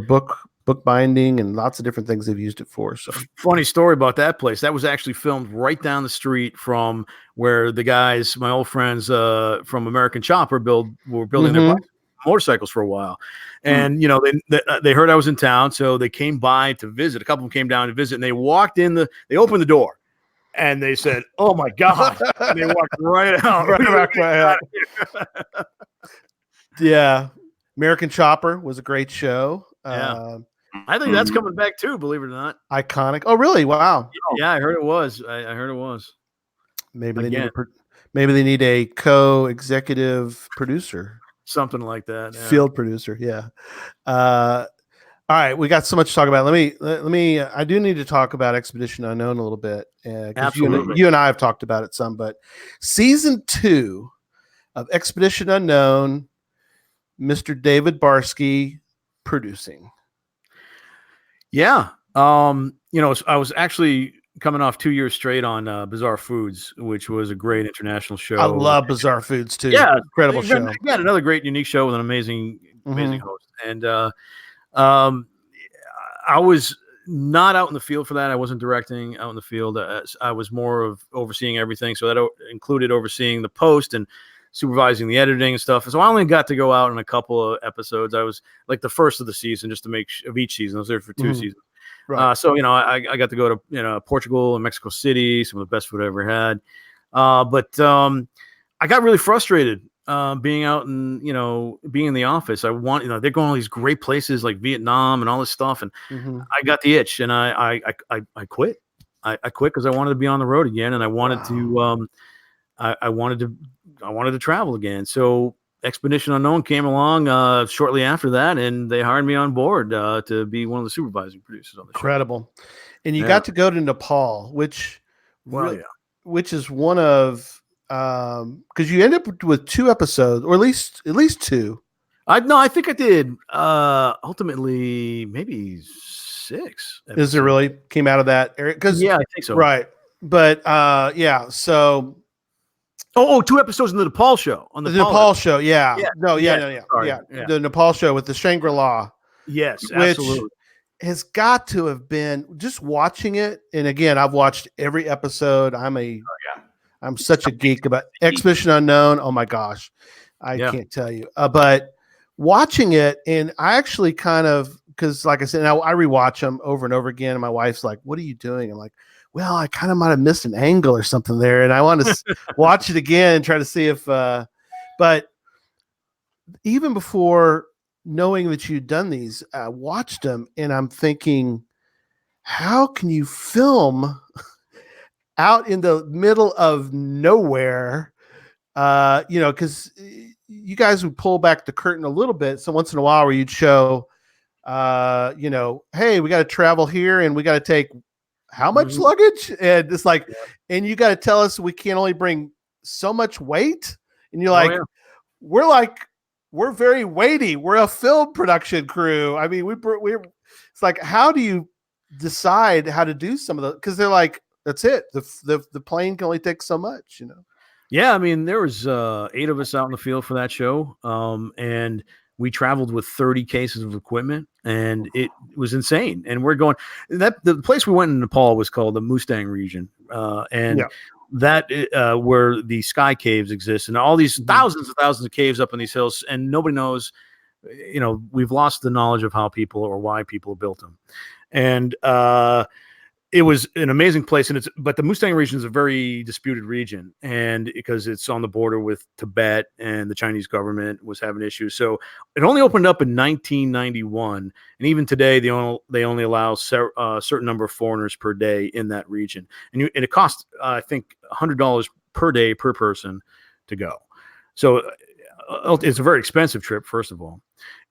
book binding and lots of different things they've used it for. So funny story about that place. That was actually filmed right down the street from where the guys, my old friends from American Chopper were building their motorcycles for a while. And they heard I was in town, so they came by to visit. A couple of them came down to visit, and they walked in they opened the door. And they said, "Oh my God!" And they walked right out. right out. Yeah, American Chopper was a great show. Yeah, I think that's coming back too. Believe it or not, iconic. Oh, really? Wow. Yeah, I heard it was. I heard it was. Maybe they need a co-executive producer, something like that. Yeah. Field producer. Yeah. All right, we got so much to talk about. Let me. I do need to talk about Expedition Unknown a little bit. Absolutely. You and I have talked about it some, but season 2 of Expedition Unknown, Mr. David Barsky producing. Yeah. I was actually coming off 2 years straight on Bizarre Foods, which was a great international show. I love Bizarre Foods too. Yeah, incredible show. Yeah, another great, unique show with an amazing host. And I was not out in the field for that. I wasn't directing out in the field. I was more of overseeing everything. So that included overseeing the post and supervising the editing and stuff. So I only got to go out in a couple of episodes. I was like the first of the season, just to make of each season. I was there for 2 seasons. Right. So I got to go to Portugal and Mexico City, some of the best food I ever had. But I got really frustrated being out and being in the office. I want they're going to all these great places like Vietnam and all this stuff, and I got the itch, and I quit. I quit because I wanted to be on the road again, and I wanted to I wanted to travel again. So Expedition Unknown came along shortly after that, and they hired me on board to be one of the supervising producers on the show. Incredible. And you got to go to Nepal, which is one of because you end up with 2 episodes, or at least 2. I think I did. Ultimately, maybe 6. Is it really came out of that area? Because I think so. Right, but so 2 episodes in the Nepal show on the Nepal show. Yeah. Sorry. The Nepal show with the Shangri-La. Yes, which absolutely. has got to have been just watching it. And again, I've watched every episode. I'm such a geek about Expedition Unknown. Oh my gosh. I can't tell you. But watching it, and I actually kind of, because like I said, now I rewatch them over and over again. And my wife's like, "What are you doing?" I'm like, "Well, I kind of might have missed an angle or something there." And I want to watch it again and try to see if, but even before knowing that you'd done these, I watched them and I'm thinking, how can you film out in the middle of nowhere? Because you guys would pull back the curtain a little bit. So once in a while where you'd show, hey, we got to travel here and we got to take how much luggage? And it's like, and you got to tell us we can only bring so much weight. And you're like, we're very weighty. We're a film production crew. I mean, we're it's like, how do you decide how to do some of the, because they're like, that's it. The plane can only take so much, Yeah, I mean, there was 8 of us out in the field for that show, and we traveled with 30 cases of equipment, and it was insane. And we're going the place we went in Nepal was called the Mustang region, that where the sky caves exist, and all these thousands of caves up in these hills, and nobody knows. We've lost the knowledge of how people or why people built them, and it was an amazing place, but the Mustang region is a very disputed region, and because it's on the border with Tibet, and the Chinese government was having issues. So it only opened up in 1991, and even today they only allow a certain number of foreigners per day in that region, and it costs I think $100 per day per person to go. So it's a very expensive trip, first of all.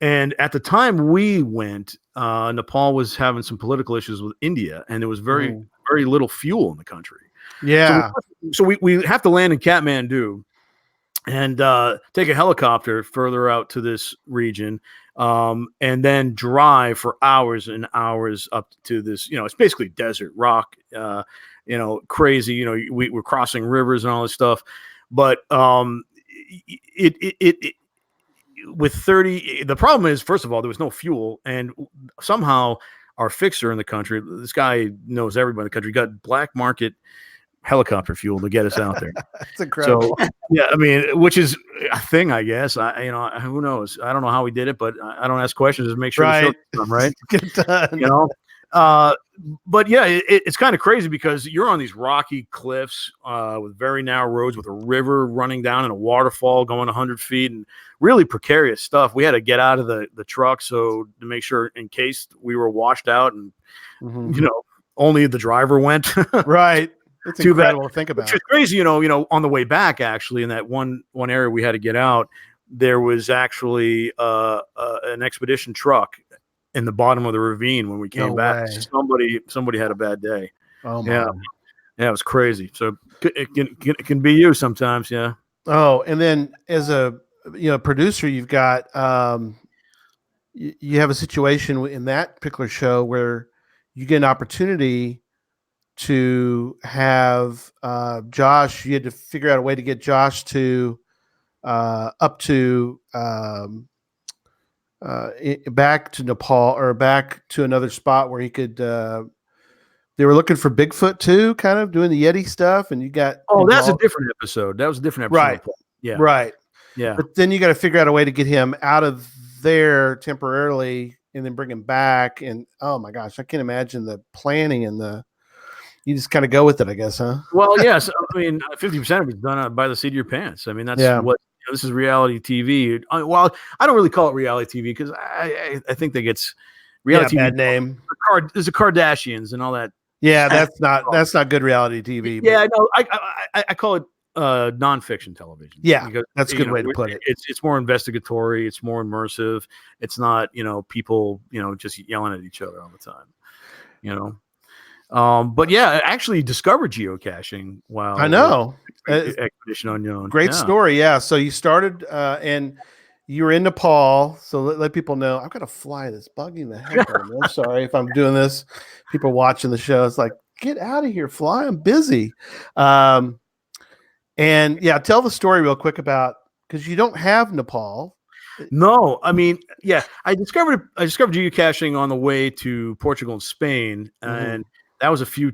And at the time we went, Nepal was having some political issues with India, and there was very little fuel in the country. Yeah. So we have to land in Kathmandu and take a helicopter further out to this region, and then drive for hours and hours up to this, it's basically desert rock, crazy, we're crossing rivers and all this stuff. But with 30, the problem is, first of all, there was no fuel, and somehow our fixer in the country, this guy knows everybody in the country, got black market helicopter fuel to get us out there. That's incredible. So, yeah, I mean, which is a thing, I guess. Who knows? I don't know how we did it, but I don't ask questions. Just make sure the show comes, right? Get done. But yeah, it's kind of crazy because you're on these rocky cliffs with very narrow roads, with a river running down and a waterfall going 100 feet, and really precarious stuff. We had to get out of the truck to make sure, in case we were washed out, and only the driver went. Right. It's incredible to think about. Which is crazy, on the way back, actually, in that one area we had to get out, there was actually an expedition truck in the bottom of the ravine when we came back. Somebody had a bad day. Oh my. Yeah, it was crazy. So it can be you sometimes. Yeah. Oh, and then as a producer, you've got you have a situation in that particular show where you get an opportunity to have Josh. You had to figure out a way to get Josh to up to back to Nepal, or back to another spot where he could. They were looking for Bigfoot too, kind of doing the Yeti stuff, and you got. That's a different episode. That was a different episode. Right. Yeah. Right. Yeah. But then you got to figure out a way to get him out of there temporarily and then bring him back. And oh my gosh, I can't imagine the planning and you just kind of go with it, I guess, huh? Well, yes. I mean, 50% of it's done by the seat of your pants. I mean, that's what this is reality TV. Well, I don't really call it reality TV because I think that gets reality TV. Bad name. There's the Kardashians and all that. Yeah, that's not good reality TV. Yeah, no, I call it nonfiction television. Yeah, because, that's a good way to put it. It's more investigatory. It's more immersive. It's not people just yelling at each other all the time. But yeah, I actually discovered geocaching while I know expedition unknown. Great story. Yeah, so you started and you were in Nepal. So let people know. I've got to fly this bugging the heck out of me. I'm sorry if I'm doing this. People watching the show, it's like, get out of here, fly. I'm busy. And yeah, tell the story real quick about because you don't have Nepal. No, I mean, yeah, I discovered geocaching on the way to Portugal and Spain, and that was a few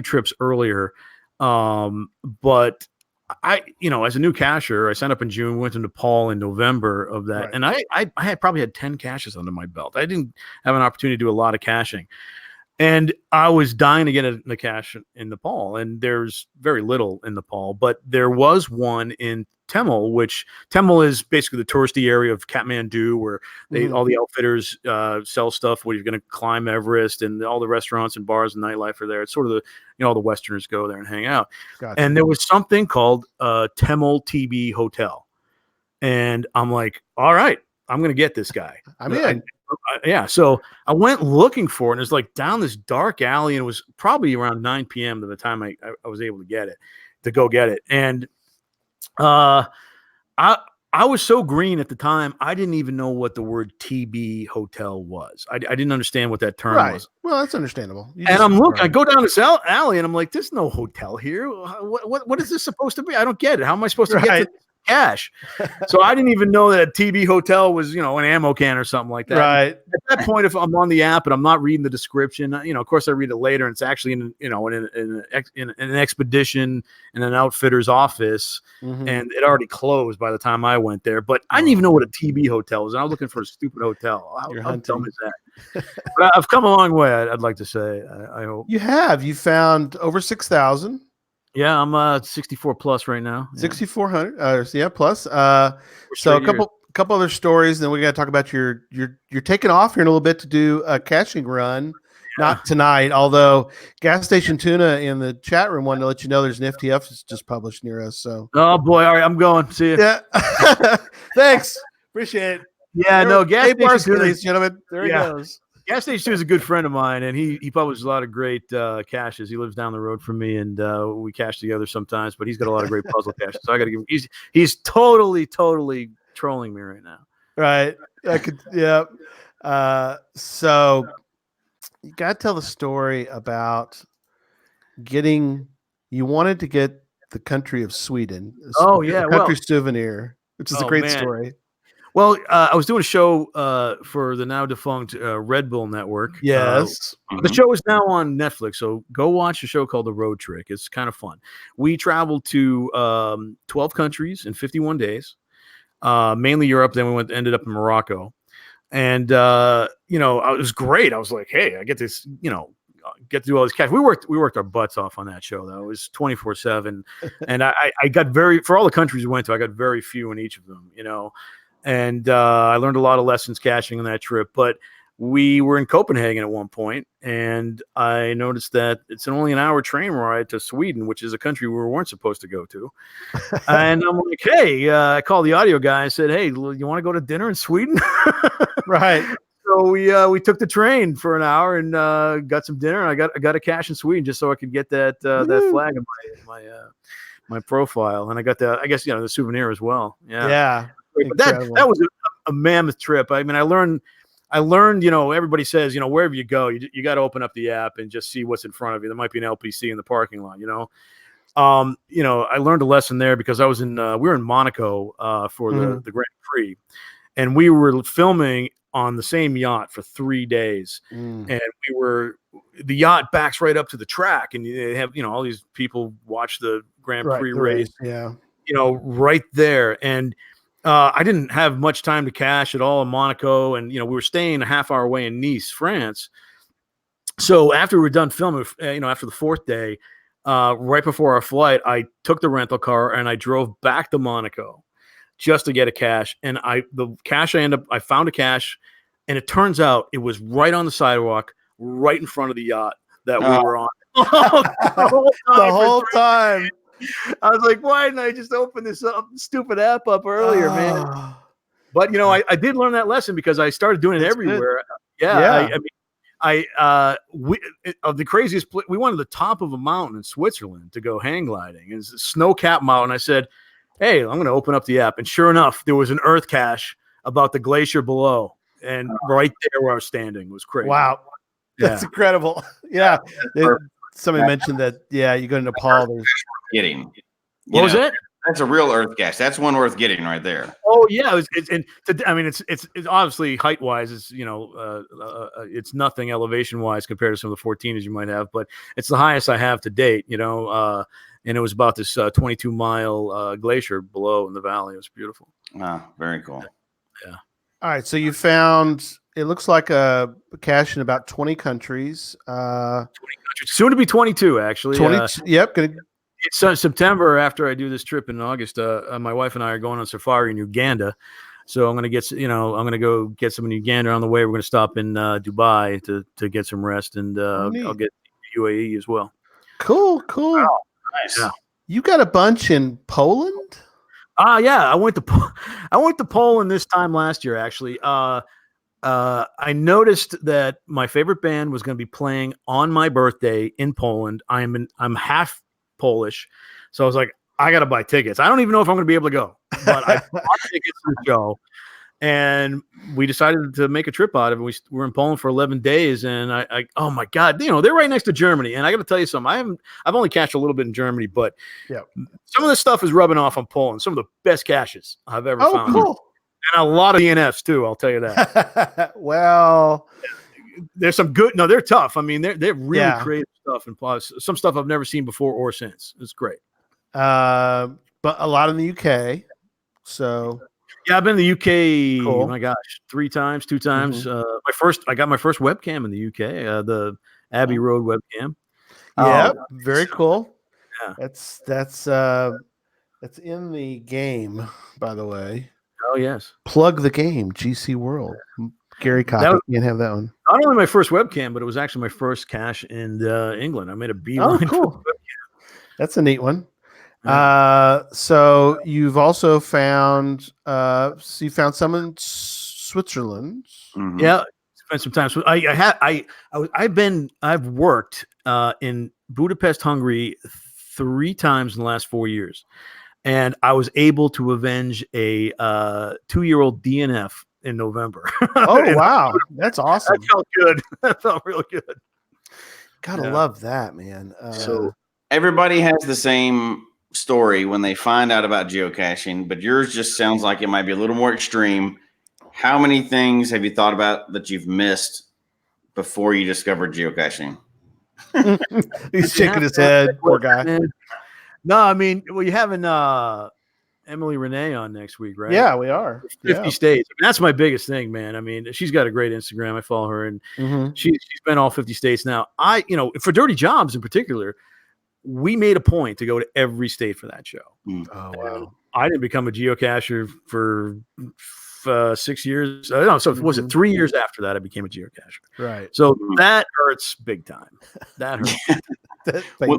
trips earlier. But I, as a new cacher, I signed up in June, went to Nepal in November of that, right. And I had probably had 10 caches under my belt. I didn't have an opportunity to do a lot of caching. And I was dying to get a cache in Nepal, and there's very little in Nepal, but there was one in Tamil, which Tamil is basically the touristy area of Kathmandu, where all the outfitters sell stuff where you're going to climb Everest, and all the restaurants and bars and nightlife are there. It's sort of all the Westerners go there and hang out. Gotcha. And there was something called Tamil TB Hotel, and I'm like, all right, I'm going to get this guy. I'm in. Yeah, so I went looking for it, and it was like down this dark alley, and it was probably around 9 p.m. by the time I was able to go get it. And I was so green at the time, I didn't even know what the word TB hotel was. I didn't understand what that term was. Well, that's understandable. And I'm looking, I go down this alley, and I'm like, there's no hotel here. What is this supposed to be? I don't get it. How am I supposed to get to cash? So I didn't even know that a TB hotel was, an ammo can or something like that. Right. At that point, if I'm on the app and I'm not reading the description, of course I read it later, and it's actually in an expedition in an outfitter's office, and it already closed by the time I went there. But I didn't even know what a TB hotel was, and I was looking for a stupid hotel. How dumb is that? But I've come a long way. I'd like to say. I hope you have. You found over 6,000. Yeah, I'm 64 plus right now. 6,400. Plus. So a couple other stories. Then we got to talk about you're taking off here in a little bit to do a caching run. Yeah. Not tonight, although Gas Station Tuna in the chat room wanted to let you know there's an FTF that's just published near us. So. Oh boy! All right, I'm going. See you. Yeah. Thanks. Appreciate it. Yeah. No. Gas Station Barsky, Tuna, ladies and gentlemen. There he goes. Gas Station 2 is a good friend of mine, and he publishes a lot of great caches. He lives down the road from me, and we cache together sometimes. But he's got a lot of great puzzle caches. So I got to give him. He's totally trolling me right now. Right. I could. Yeah. So you got to tell the story about you wanted to get the country of Sweden. Oh yeah, country souvenir, which is a great story. Well, I was doing a show for the now defunct Red Bull Network. Yes. The show is now on Netflix, so go watch a show called The Road Trick. It's kind of fun. We traveled to 12 countries in 51 days, mainly Europe. Then we ended up in Morocco. And, it was great. I was like, hey, I get this, get to do all this cash. We worked our butts off on that show, though. It was 24/7. And I got for all the countries we went to, I got very few in each of them, And I learned a lot of lessons caching on that trip. But we were in Copenhagen at one point, and I noticed that it's only an hour train ride to Sweden, which is a country we weren't supposed to go to. And I'm like, hey, I called the audio guy and said, hey, you want to go to dinner in Sweden? Right. So we took the train for an hour and got some dinner. And I got a cache in Sweden just so I could get that flag in my profile, and I got the souvenir as well. Yeah. But that was a mammoth trip. I mean, I learned, everybody says, wherever you go, you got to open up the app and just see what's in front of you. There might be an LPC in the parking lot, I learned a lesson there because I was we were in Monaco for the Grand Prix, and we were filming on the same yacht for 3 days. And the yacht backs right up to the track, and you have, all these people watch the Grand Prix race. Yeah. right there. And I didn't have much time to cache at all in Monaco. And, we were staying a half hour away in Nice, France. So after we were done filming, after the fourth day, right before our flight, I took the rental car and I drove back to Monaco just to get a cache. And I found a cache, and it turns out it was right on the sidewalk, right in front of the yacht that we were on. The whole time. I was like, why didn't I just open this stupid app up earlier, man? But I did learn that lesson because I started doing it everywhere. Good. Yeah. Of the craziest, we went to the top of a mountain in Switzerland to go hang gliding. It's a snow-capped mountain. I said, hey, I'm going to open up the app. And sure enough, there was an earth cache about the glacier below. And right there where I was standing. It was crazy. Wow. That's incredible. Yeah. Somebody mentioned that, you go to Nepal. There's getting. What was it? That's a real earth cache. That's one worth getting right there. Oh yeah, it's obviously height wise, it's nothing elevation wise compared to some of the 14s you might have, but it's the highest I have to date. And it was about this 22-mile glacier below in the valley. It was beautiful. Wow, very cool. Yeah. All right, so you found. It looks like a cache in about 20 countries. 20 countries, soon to be 22, actually. 22. Yep. It's September after I do this trip in August. My wife and I are going on safari in Uganda, so I'm gonna go get some in Uganda on the way. We're gonna stop in Dubai to get some rest, and I'll get UAE as well. Cool. Wow, nice. Yeah. You got a bunch in Poland? Yeah. I went to Poland this time last year, actually. I noticed that my favorite band was going to be playing on my birthday in Poland. I'm half Polish, so I was like, I got to buy tickets. I don't even know if I'm going to be able to go, but I bought tickets to the show, and we decided to make a trip out of it. We were in Poland for 11 days, and I oh my God, they're right next to Germany, and I got to tell you something. I've only cached a little bit in Germany, but some of this stuff is rubbing off on Poland. Some of the best caches I've ever found. Cool. And a lot of DNFs too, I'll tell you that. Well, there's some good. No, they're tough. I mean, they're really creative stuff, and plus some stuff I've never seen before or since. It's great. But a lot in the UK. So yeah, I've been in the UK. Cool. Oh my gosh, 2 times. I got my first webcam in the UK. The Abbey Road webcam. Yeah, very cool. Yeah, that's in the game, by the way. Oh yes. Plug the game, GC World. Gary Copy. You can have that one. Not only my first webcam, but it was actually my first cache in England. I made a beeline. Oh, cool. That's a neat one. So you've also found you found some in Switzerland. Mm-hmm. Yeah, spent some time. So I've worked in Budapest, Hungary 3 times in the last 4 years. And I was able to avenge a 2-year-old DNF in November. Oh, wow. That's awesome. That felt good. That felt real good. Gotta love that, man. So everybody has the same story when they find out about geocaching, but yours just sounds like it might be a little more extreme. How many things have you thought about that you've missed before you discovered geocaching? He's shaking his head. Poor guy. No, I mean, well, you're having Emily Renee on next week, right? Yeah, we are. 50 states. I mean, that's my biggest thing, man. I mean, she's got a great Instagram. I follow her, and she's been all 50 states now. For Dirty Jobs in particular, we made a point to go to every state for that show. Oh, wow. I didn't become a geocacher for 6 years. Was it 3 years after that I became a geocacher? Right. So that hurts big time. That hurts.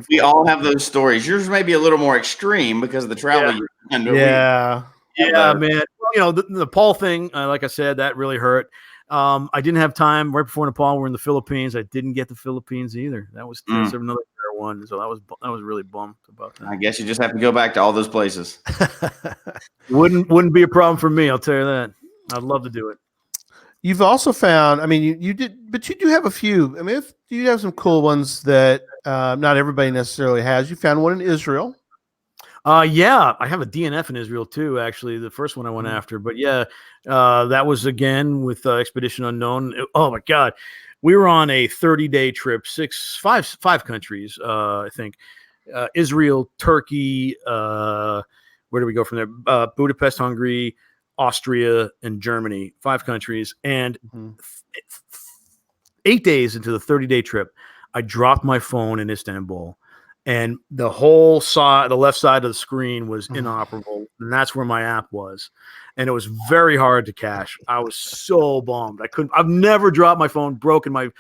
We all have those stories. Yours may be a little more extreme because of the travel you've done. Yeah, man. Well, the Nepal thing, like I said, that really hurt. I didn't have time right before Nepal. We're in the Philippines. I didn't get the Philippines either. That was another fair one. So I was really bummed about that. I guess you just have to go back to all those places. Wouldn't be a problem for me. I'll tell you that. I'd love to do it. You've also found, I mean, you did, but you do have a few. I mean, you have some cool ones that not everybody necessarily has. You found one in Israel. Yeah, I have a DNF in Israel too, actually, the first one I went after. But yeah, that was again with Expedition Unknown. Oh my God. We were on a 30-day trip, five countries, I think. Israel, Turkey, where do we go from there? Budapest, Hungary, Austria, and Germany, 5 countries. And 8 days into the 30-day trip, I dropped my phone in Istanbul, and the whole side, the left side of the screen was inoperable, and that's where my app was. And it was very hard to cache. I was so bummed. I've never dropped my phone, broken my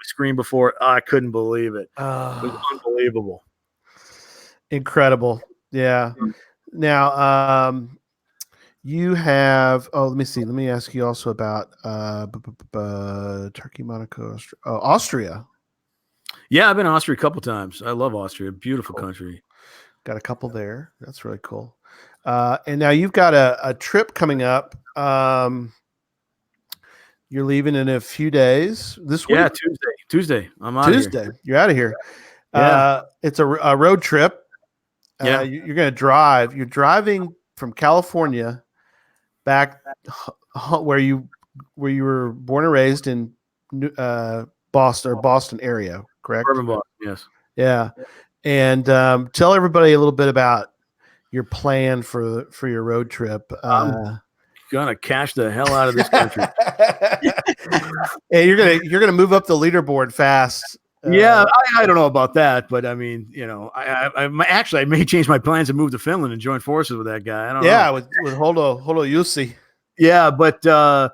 screen before. I couldn't believe it. It was unbelievable. Incredible. Yeah. Now, you have, let me see. Let me ask you also about Turkey, Monaco, Austria. Yeah, I've been to Austria a couple times. I love Austria. Beautiful country. Got a couple there. That's really cool. And now you've got a trip coming up. You're leaving in a few days this week. Yeah, Tuesday. I'm out Tuesday. here. You're out of here. Yeah. It's a road trip. Yeah. You're going to drive. You're driving from California back where you were born and raised in Boston area, correct? Urban Boston, yes. Yeah. And tell everybody a little bit about your plan for your road trip. I'm gonna cash the hell out of this country. And you're gonna move up the leaderboard fast. Yeah, I don't know about that, but I mean, I may change my plans and move to Finland and join forces with that guy. I don't know. Yeah, with Holo Jussi. Yeah, but no,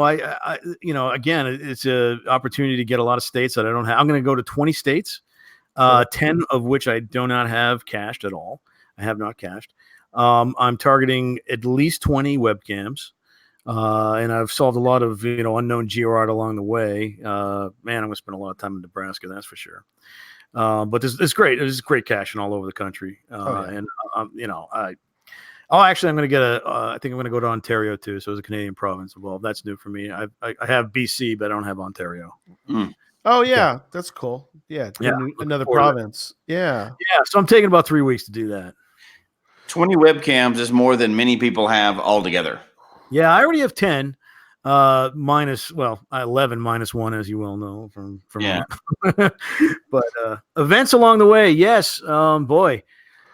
I again, it's an opportunity to get a lot of states that I don't have. I'm going to go to 20 states, 10 of which I do not have cached at all. I have not cached. I'm targeting at least 20 webcams. And I've solved a lot of unknown GeoArt along the way. Man, I'm going to spend a lot of time in Nebraska, that's for sure. But it's great. It's great caching all over the country. And actually, I'm going to get I think I'm going to go to Ontario too. So it's a Canadian province. Well, that's new for me. I have BC, but I don't have Ontario. Oh yeah, that's cool. Yeah, another province. Yeah. So I'm taking about 3 weeks to do that. 20 webcams is more than many people have altogether. Yeah, I already have 10, 11 minus 1, as you well know from yeah. But events along the way, yes, boy.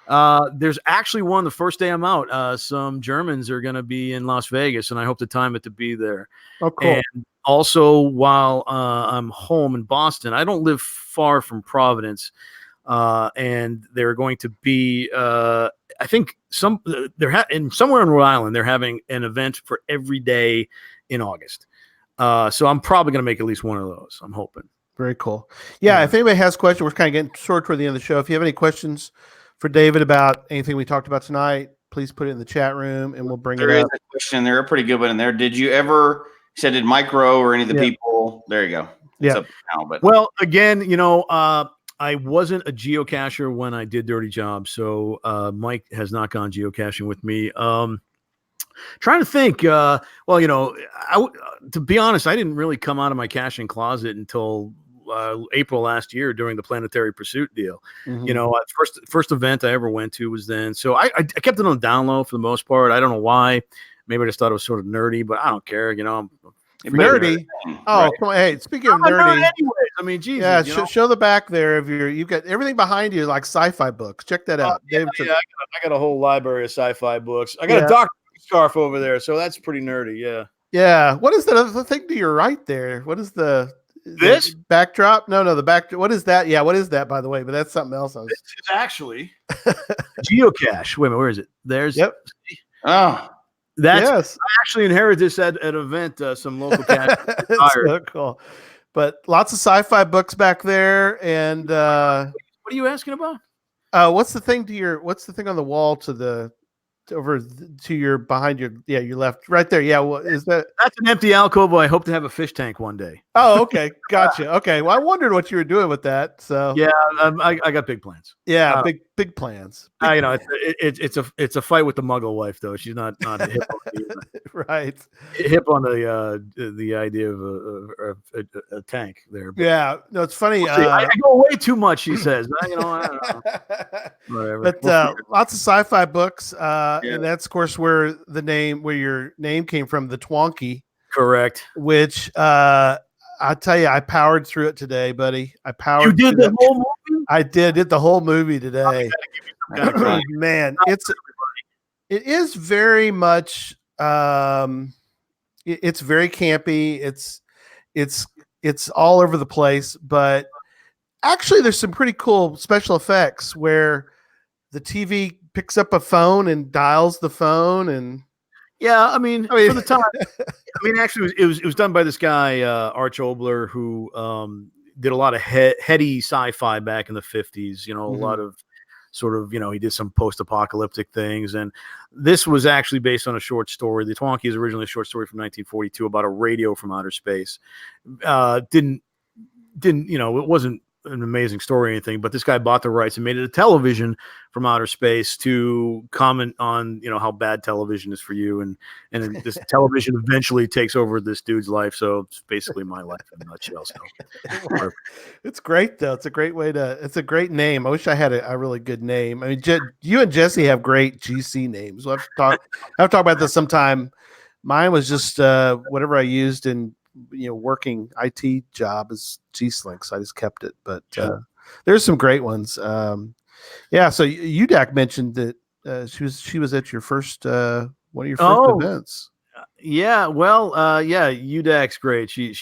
There's actually one the first day I'm out. Some Germans are going to be in Las Vegas, and I hope to time it to be there. Oh, cool. And also, while I'm home in Boston, I don't live far from Providence, and they're going to be. I think somewhere in Rhode Island, they're having an event for every day in August. So I'm probably going to make at least one of those. I'm hoping. Very cool. Yeah. If anybody has questions, we're kind of getting toward the end of the show. If you have any questions for David about anything we talked about tonight, please put it in the chat room and we'll bring it up. There is a question. There, a pretty good one in there. Did you ever did Micro or any of the people? There you go. Yeah. Well, again, I wasn't a geocacher when I did Dirty Job, so Mike has not gone geocaching with me. Trying to think. To be honest, I didn't really come out of my caching closet until April last year during the Planetary Pursuit deal. Mm-hmm. First event I ever went to was then. So I kept it on down low for the most part. I don't know why. Maybe I just thought it was sort of nerdy, but I don't care. I'm nerdy. Oh, right. Come on. Hey, speaking of nerdy. Anyways, I mean, Jesus. Yeah, show the back there of you've got everything behind you like sci-fi books. Check that out. I got a whole library of sci-fi books. I got a Dr. scarf over there, so that's pretty nerdy. Yeah. Yeah. What is that other thing to your right there? What is the backdrop? No, the backdrop. What is that? Yeah, what is that, by the way? But that's something else. It's actually Geocache. Wait a minute, where is it? There's. Yep. Oh. I actually inherited this at an event, some local cache. So cool. But lots of sci-fi books back there. And what are you asking about? What's the thing on the wall behind your left, right there? Yeah, what is that? That's an empty alcove. I hope to have a fish tank one day. Oh, okay, gotcha. Okay, well, I wondered what you were doing with that. So yeah, I got big plans. Yeah, big plans. It's a fight with the Muggle wife though. She's not hip on right. Hip on the idea of a tank there. But yeah, no, it's funny. I go way too much. She says, I don't know. Whatever. But lots of sci-fi books. And that's of course where your name came from, the Twonky. Correct. Which I tell you, I powered through it today, buddy. I powered. You did the whole movie? I did the whole movie today. kind of crazy. Man, it is very much it's very campy. It's all over the place, but actually there's some pretty cool special effects where the TV picks up a phone and dials the phone and Yeah, I mean, for the time, actually, it was done by this guy Arch Obler, who did a lot of heady sci-fi back in the 50s. You know, a lot of sort of, you know, he did some post-apocalyptic things, and this was actually based on a short story. The Twonky is originally a short story from 1942 about a radio from outer space. Didn't you know? It wasn't an amazing story or anything, but this guy bought the rights and made it a television from outer space to comment on, you know, how bad television is for you, and this television eventually takes over this dude's life. So it's basically my life in a nutshell. So it's great though. It's a great way to. It's a great name. I wish I had a really good name. I mean, you and Jesse have great GC names. We'll have to talk about this sometime. Mine was just whatever I used in, you know, working IT job is G-Slink, so I just kept it. But there's some great ones. Yeah. So UDAC mentioned that she was at your first one of your first events. Yeah, well, yeah, UDAC's great. She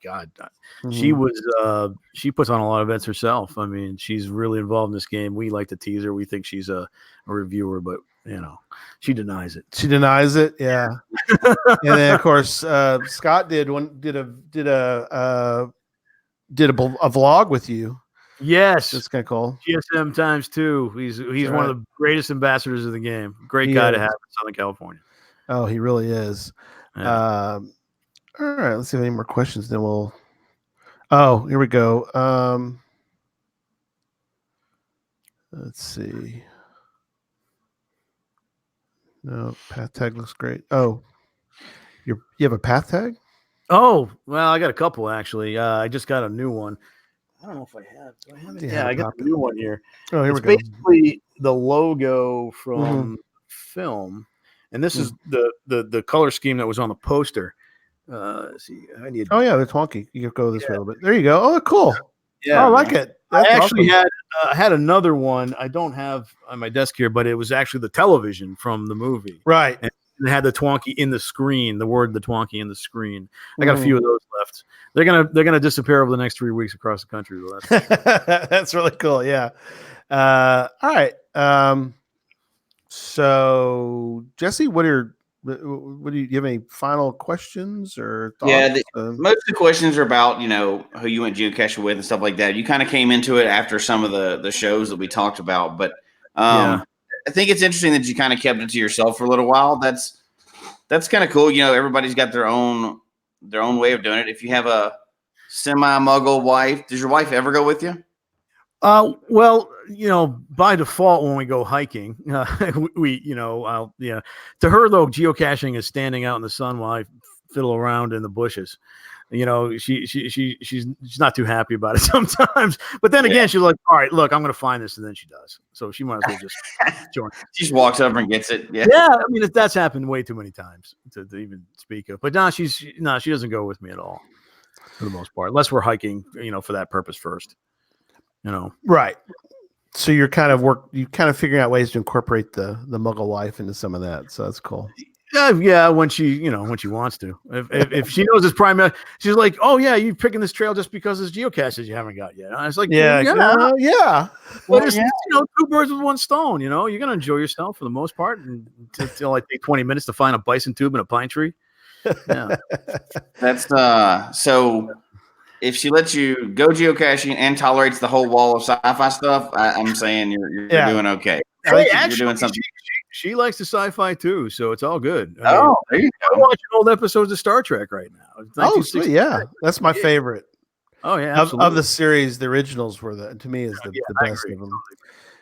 God, she was she puts on a lot of events herself. I mean, she's really involved in this game. We like to tease her. We think she's a reviewer, but you know, she denies it. She denies it. Yeah. And then of course, Scott did a vlog with you. Yes, it's kind of cool. GSM times 2. He's one of the greatest ambassadors of the game. Great guy to have in Southern California. Oh, he really is. Yeah. All right, let's see if any more questions. Then we'll. Oh, here we go. Let's see. No, path tag looks great. Oh, you have a path tag? Oh, well, I got a couple actually. I just got a new one. I don't know if I have. Do I have it? Yeah, I got a new one here. Oh, here we go. Basically the logo from film, and this is the color scheme that was on the poster. Let's see, I need. Oh yeah, the Twonky. You can go this way a little bit. There you go. Oh, cool. Yeah, I like it. That's I actually awesome. had another one. I don't have on my desk here, but it was actually the television from the movie. Right. And it had the Twonky in the screen, the word the Twonky in the screen. I got a few of those left. They're gonna disappear over the next 3 weeks across the country. That's really cool. Yeah. All right. So Jesse, what do you have any final questions or thoughts? Yeah, most of the questions are about, you know, who you went geocaching with and stuff like that. You kind of came into it after some of the shows that we talked about, but I think it's interesting that you kind of kept it to yourself for a little while. That's kind of cool. You know, everybody's got their own way of doing it. If you have a semi-muggle wife, does your wife ever go with you? Well, you know, by default, when we go hiking, we you know, to her though, geocaching is standing out in the sun while I fiddle around in the bushes. You know, she's not too happy about it sometimes, but then again, she's like, all right, look, I'm going to find this. And then she does. So she might as well just join. She just walks over and gets it. Yeah. Yeah. I mean, that's happened way too many times to even speak of, but she doesn't go with me at all for the most part, unless we're hiking, you know, for that purpose first, you know? Right. So you're kind of figuring out ways to incorporate the Muggle life into some of that. So that's cool. Yeah, when she wants to. If she knows it's primary, she's like, "Oh yeah, you're picking this trail just because there's geocaches you haven't got yet." And I was like, yeah. Well, it's, you know, 2 birds with 1 stone. You know, you're gonna enjoy yourself for the most part, until I take 20 minutes to find a bison tube in a pine tree. Yeah, that's so. If she lets you go geocaching and tolerates the whole wall of sci-fi stuff, I'm saying you're doing okay. Hey, actually, you're doing something. She likes the sci-fi too, so it's all good. There you go. I'm watching old episodes of Star Trek right now. Oh, sweet, yeah, that's my favorite. Oh yeah, of the series, the originals were to me is the best of them.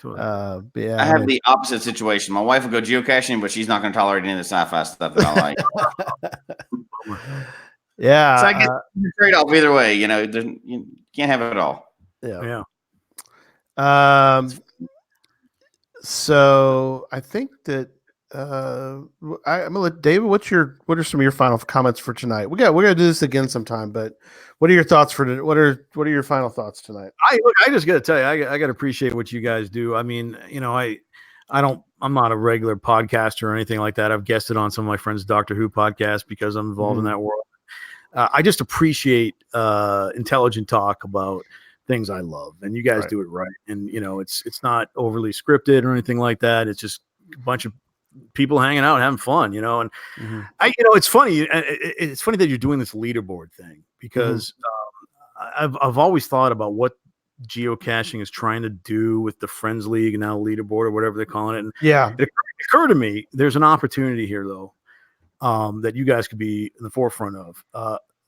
But yeah, I have the opposite situation. My wife will go geocaching, but she's not going to tolerate any of the sci-fi stuff that I like. Yeah, so I get the trade-off either way. You know, you can't have it all. Yeah. So I think that I'm gonna let David. What are some of your final comments for tonight? We're gonna do this again sometime, but what are your thoughts for what are your final thoughts tonight? I just got to tell you, I got to appreciate what you guys do. I mean, I'm not a regular podcaster or anything like that. I've guested on some of my friends' Doctor Who podcasts because I'm involved in that world. I just appreciate intelligent talk about things I love, and you guys do it right. And it's not overly scripted or anything like that. It's just a bunch of people hanging out and having fun, and it's funny. It's funny that you're doing this leaderboard thing because I've always thought about what geocaching is trying to do with the Friends League and now Leaderboard or whatever they're calling it. And it occurred to me there's an opportunity here though, that you guys could be in the forefront of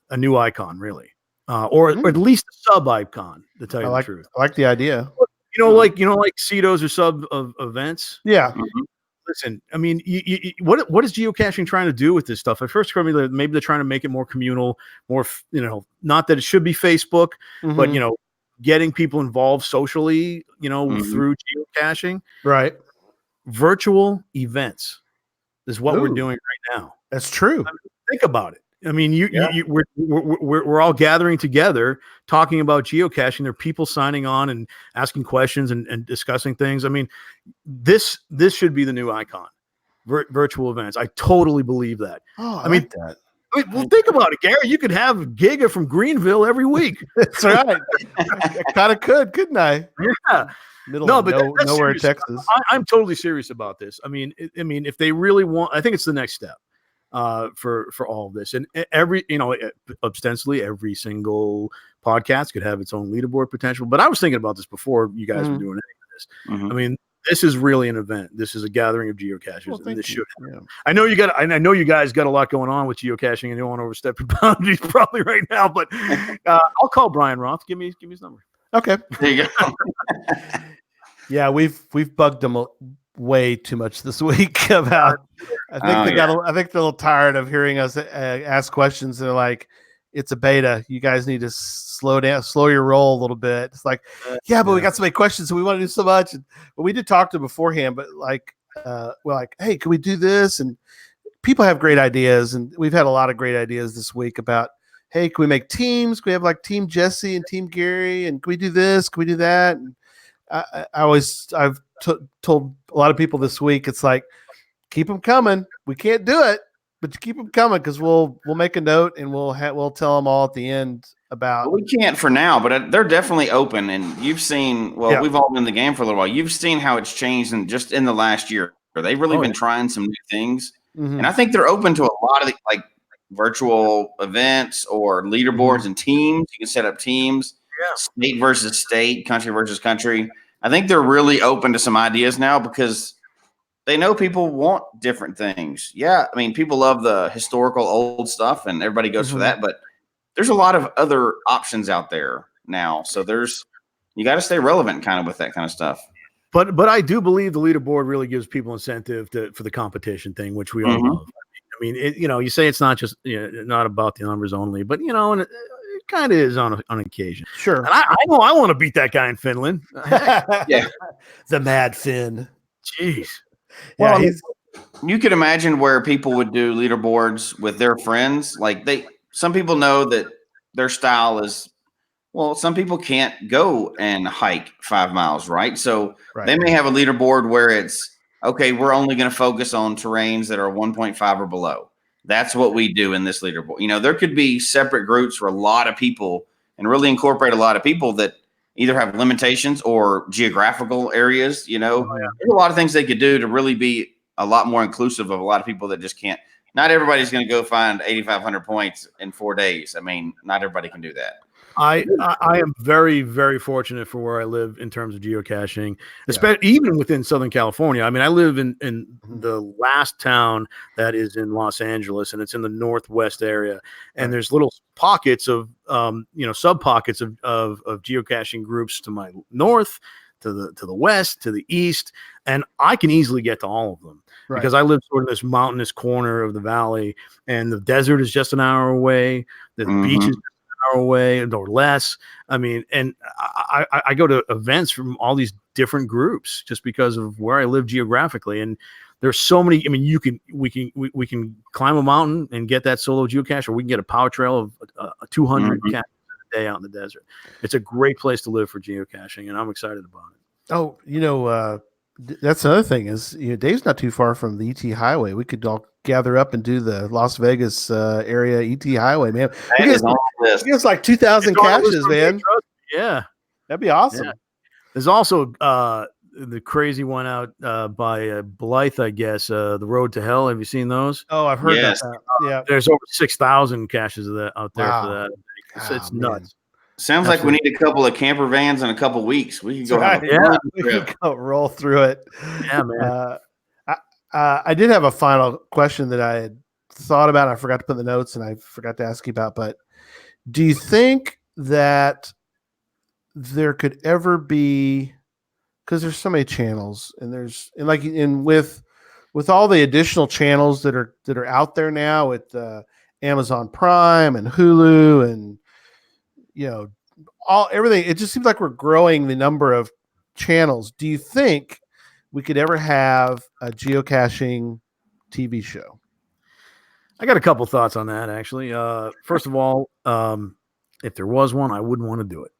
a new icon, really, or at least a sub icon. To tell you the truth, I like the idea. Like CETOs or sub of events. Yeah. Listen, I mean, what is geocaching trying to do with this stuff? At first, occurred to me that maybe they're trying to make it more communal, more, not that it should be Facebook, but getting people involved socially, through geocaching. Right. Virtual events is what we're doing right now. That's true. I mean, think about it. I mean, we're all gathering together, talking about geocaching. There are people signing on and asking questions and discussing things. I mean, this should be the new icon, virtual events. I totally believe that. Oh, I mean, that. Well, think about it, Gary. You could have Giga from Greenville every week. That's right. I kind of couldn't I? Yeah. Nowhere in Texas. I'm totally serious about this. I mean, if they really want, I think it's the next step. For all of this, and ostensibly every single podcast could have its own leaderboard potential. But I was thinking about this before you guys were doing any of this. I mean, this is really an event. This is a gathering of geocachers. And this should. I know you guys got a lot going on with geocaching, and you don't want to overstep your boundaries probably right now. But I'll call Brian Roth. Give me his number. Okay. There you go. Yeah, we've bugged them way too much this week about. I think they're a little tired of hearing us ask questions. They're like, "It's a beta. You guys need to slow your roll a little bit." It's like, but we got so many questions, and we want to do so much. But we did talk to them beforehand. But we're like, "Hey, can we do this?" And people have great ideas, and we've had a lot of great ideas this week about, "Hey, can we make teams? Can we have like Team Jesse and Team Gary? And can we do this? Can we do that?" And I've told a lot of people this week, it's like, keep them coming. We can't do it, but you keep them coming because we'll make a note and we'll tell them all at the end about. Well, we can't for now, but they're definitely open. And you've seen, we've all been in the game for a little while. You've seen how it's changed just in the last year. They've really been trying some new things, and I think they're open to a lot of like virtual events or leaderboards and teams. You can set up teams, state versus state, country versus country. I think they're really open to some ideas now because they know people want different things. Yeah, I mean, people love the historical old stuff, and everybody goes for that. But there's a lot of other options out there now. So you got to stay relevant, kind of, with that kind of stuff. But I do believe the leaderboard really gives people incentive for the competition thing, which we all love. I mean, you say it's not just not about the numbers only, but and it kind of is on occasion. Sure. And I know I want to beat that guy in Finland. The Mad Finn. Jeez. Well, you could imagine where people would do leaderboards with their friends. Like some people know that their style is, some people can't go and hike 5 miles, right? So they may have a leaderboard where it's, okay, we're only going to focus on terrains that are 1.5 or below. That's what we do in this leaderboard. There could be separate groups for a lot of people and really incorporate a lot of people that either have limitations or geographical areas. There's a lot of things they could do to really be a lot more inclusive of a lot of people that just can't. Not everybody's going to go find 8,500 points in 4 days. I mean, not everybody can do that. I am very, very fortunate for where I live in terms of geocaching, especially even within Southern California. I mean, I live in the last town that is in Los Angeles, and it's in the northwest area. And there's little pockets of, sub pockets of geocaching groups to my north, to the west, to the east, and I can easily get to all of them because I live sort of this mountainous corner of the valley, and the desert is just an hour away. The beach is away or less. I mean, and I go to events from all these different groups just because of where I live geographically. And There's so many. I mean, we can climb a mountain and get that solo geocache, or we can get a power trail of 200 caches a day out in the desert. It's a great place to live for geocaching, and I'm excited about it. Oh, that's another thing is, Dave's not too far from the ET Highway. We could all gather up and do the Las Vegas area ET Highway, man. That is on the list. It's like 2,000 caches, man. Yeah, that'd be awesome. Yeah. There's also the crazy one out by Blythe, I guess. The Road to Hell. Have you seen those? Oh, I've heard Yes. about that. Yeah. There's over 6,000 caches of that out there Wow. for that. It's man. nuts. Sounds like we need a couple of camper vans in a couple weeks. We could go have a Yeah, fun we trip. could go roll through it. Yeah, man. I did have a final question that I had thought about. I forgot to put in the notes, and I forgot to ask you about. But do you think that there could ever be, because there's so many channels, and with all the additional channels that are out there now with Amazon Prime and Hulu and everything, it just seems like we're growing the number of channels. Do you think we could ever have a geocaching TV show? I got a couple thoughts on that, actually. First of all, if there was one, I wouldn't want to do it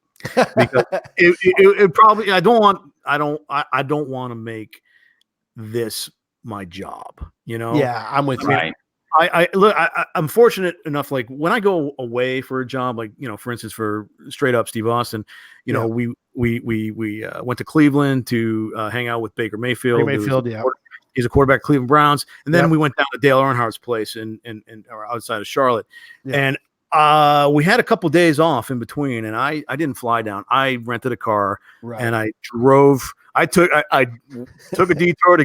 because it probably. I don't want to make this my job. Yeah, I'm with you. Right. I'm fortunate enough. Like when I go away for a job, like for instance, for straight up Steve Austin, we went to Cleveland to hang out with Baker Mayfield. He's a quarterback at Cleveland Browns, and then we went down to Dale Earnhardt's place or outside of Charlotte, and we had a couple days off in between, and I didn't fly down. I rented a car and I drove. I took a detour to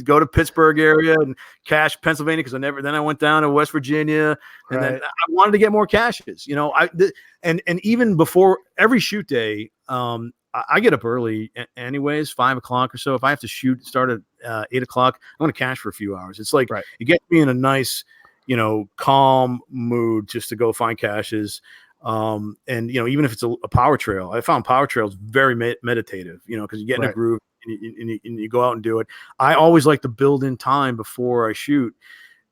go to Pittsburgh area and cache Pennsylvania because then I went down to West Virginia, and then I wanted to get more caches. And even before every shoot day, I get up early anyways, 5 o'clock or so. If I have to start at 8 o'clock, I'm going to cache for a few hours. It's like it gets me in a nice, calm mood just to go find caches. And even if it's a power trail, I found power trails very meditative, because you get in a groove and you go out and do it. I always like to build in time before I shoot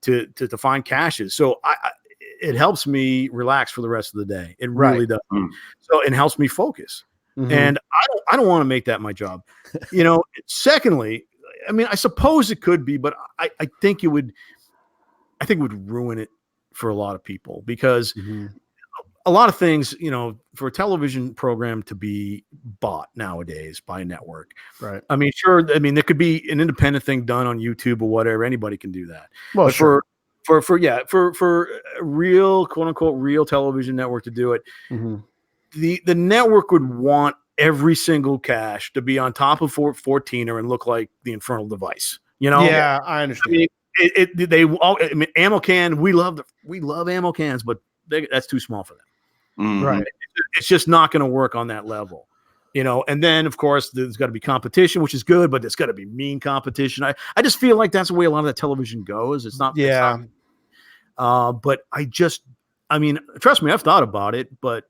to find caches. So it helps me relax for the rest of the day. It really does. So it helps me focus. Mm-hmm. And I don't want to make that my job. Secondly, I mean, I suppose it could be, but I think it would ruin it for a lot of people because a lot of things, for a television program to be bought nowadays by a network. Right. I mean, sure. I mean, there could be an independent thing done on YouTube or whatever. Anybody can do that. Well, but sure. For a real, quote unquote, real television network to do it, the network would want every single cache to be on top of 14er and look like the Infernal Device. Yeah, I understand. I mean, ammo can. We love ammo cans, but that's too small for them. Right. It's just not going to work on that level, and then of course there's got to be competition, which is good, but it's got to be mean competition. I just feel like that's the way a lot of that television goes. It's not. Yeah. But I mean, trust me, I've thought about it, but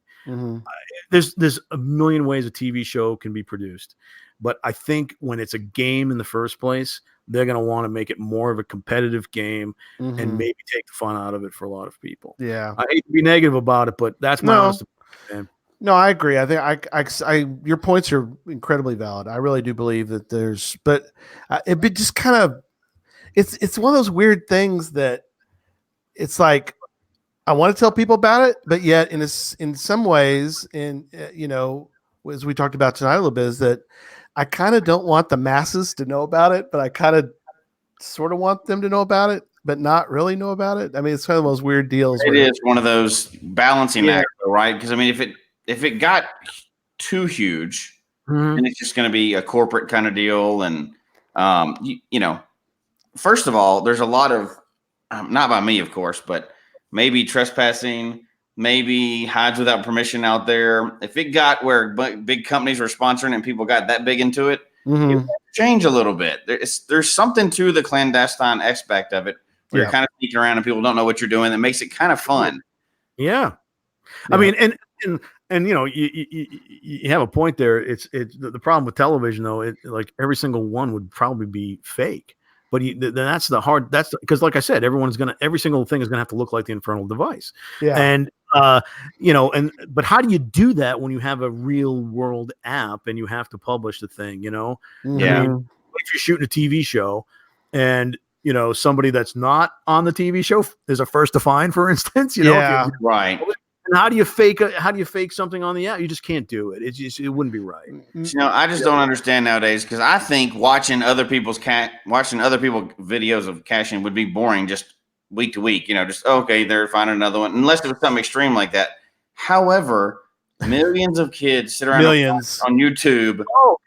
there's a million ways a TV show can be produced. But I think when it's a game in the first place, they're going to want to make it more of a competitive game and maybe take the fun out of it for a lot of people. Yeah. I hate to be negative about it, but that's my honest opinion. No, I agree. I think your points are incredibly valid. I really do believe that but it just kind of, it's one of those weird things that it's like, I want to tell people about it, but yet in some ways, as we talked about tonight a little bit, is that I kind of don't want the masses to know about it, but I kind of sort of want them to know about it, but not really know about it. I mean, it's one of those weird deals. It is one of those balancing acts, right? Because I mean, if it got too huge, then it's just going to be a corporate kind of deal. And first of all, there's a lot of not by me, of course, but maybe trespassing, maybe hides without permission out there. If it got where big companies were sponsoring and people got that big into it, it would change a little bit. There's something to the clandestine aspect of it where you're kind of sneaking around and people don't know what you're doing. That makes it kind of fun. Yeah. I mean, and you have a point there. It's the problem with television though. Like every single one would probably be fake. But then that's the hard. That's because, like I said, every single thing is gonna have to look like the infernal device. Yeah. And but how do you do that when you have a real world app and you have to publish the thing? Yeah. I mean, if you're shooting a TV show, and somebody that's not on the TV show is a first to find, for instance. Right. And how do you fake something on the app? You just can't do it. It wouldn't be right. I just don't understand nowadays, because I think watching other people's videos of caching would be boring just week to week. Just okay, they're finding another one, unless it was something extreme like that. However, millions of kids sit around on YouTube.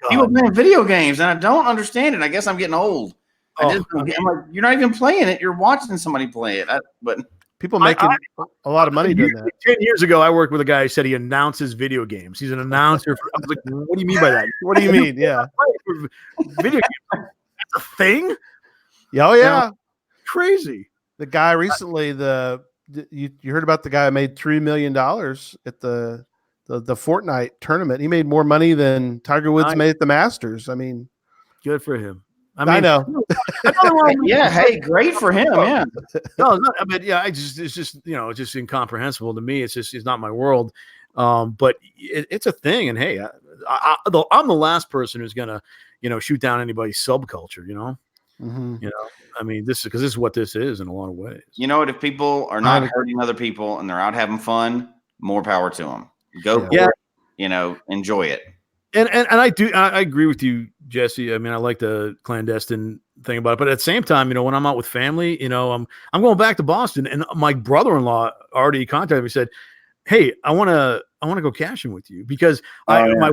People playing video games, and I don't understand it. I guess I'm getting old. I'm like, you're not even playing it; you're watching somebody play it. But people making a lot of money doing that. 10 years ago, I worked with a guy who said he announces video games. He's an announcer. I was like, what do you mean by that? What do you mean? Yeah. Video games. That's a thing? Oh, yeah. Crazy. The guy recently, you heard about the guy who made $3 million at the Fortnite tournament. He made more money than Tiger Woods made at the Masters. I mean, good for him. I know. Yeah. Hey, great for him. Yeah. No, I mean, yeah. It's just just incomprehensible to me. It's not my world. But it's a thing. And hey, I'm the last person who's gonna shoot down anybody's subculture. I mean, this is what this is in a lot of ways. You know what? If people are not hurting other people and they're out having fun, more power to them. Go for it. Enjoy it. And I agree with you, Jesse. I mean, I like the clandestine thing about it, but at the same time, when I'm out with family, I'm going back to Boston, and my brother-in-law already contacted me, said, "Hey, I want to go caching with you," because I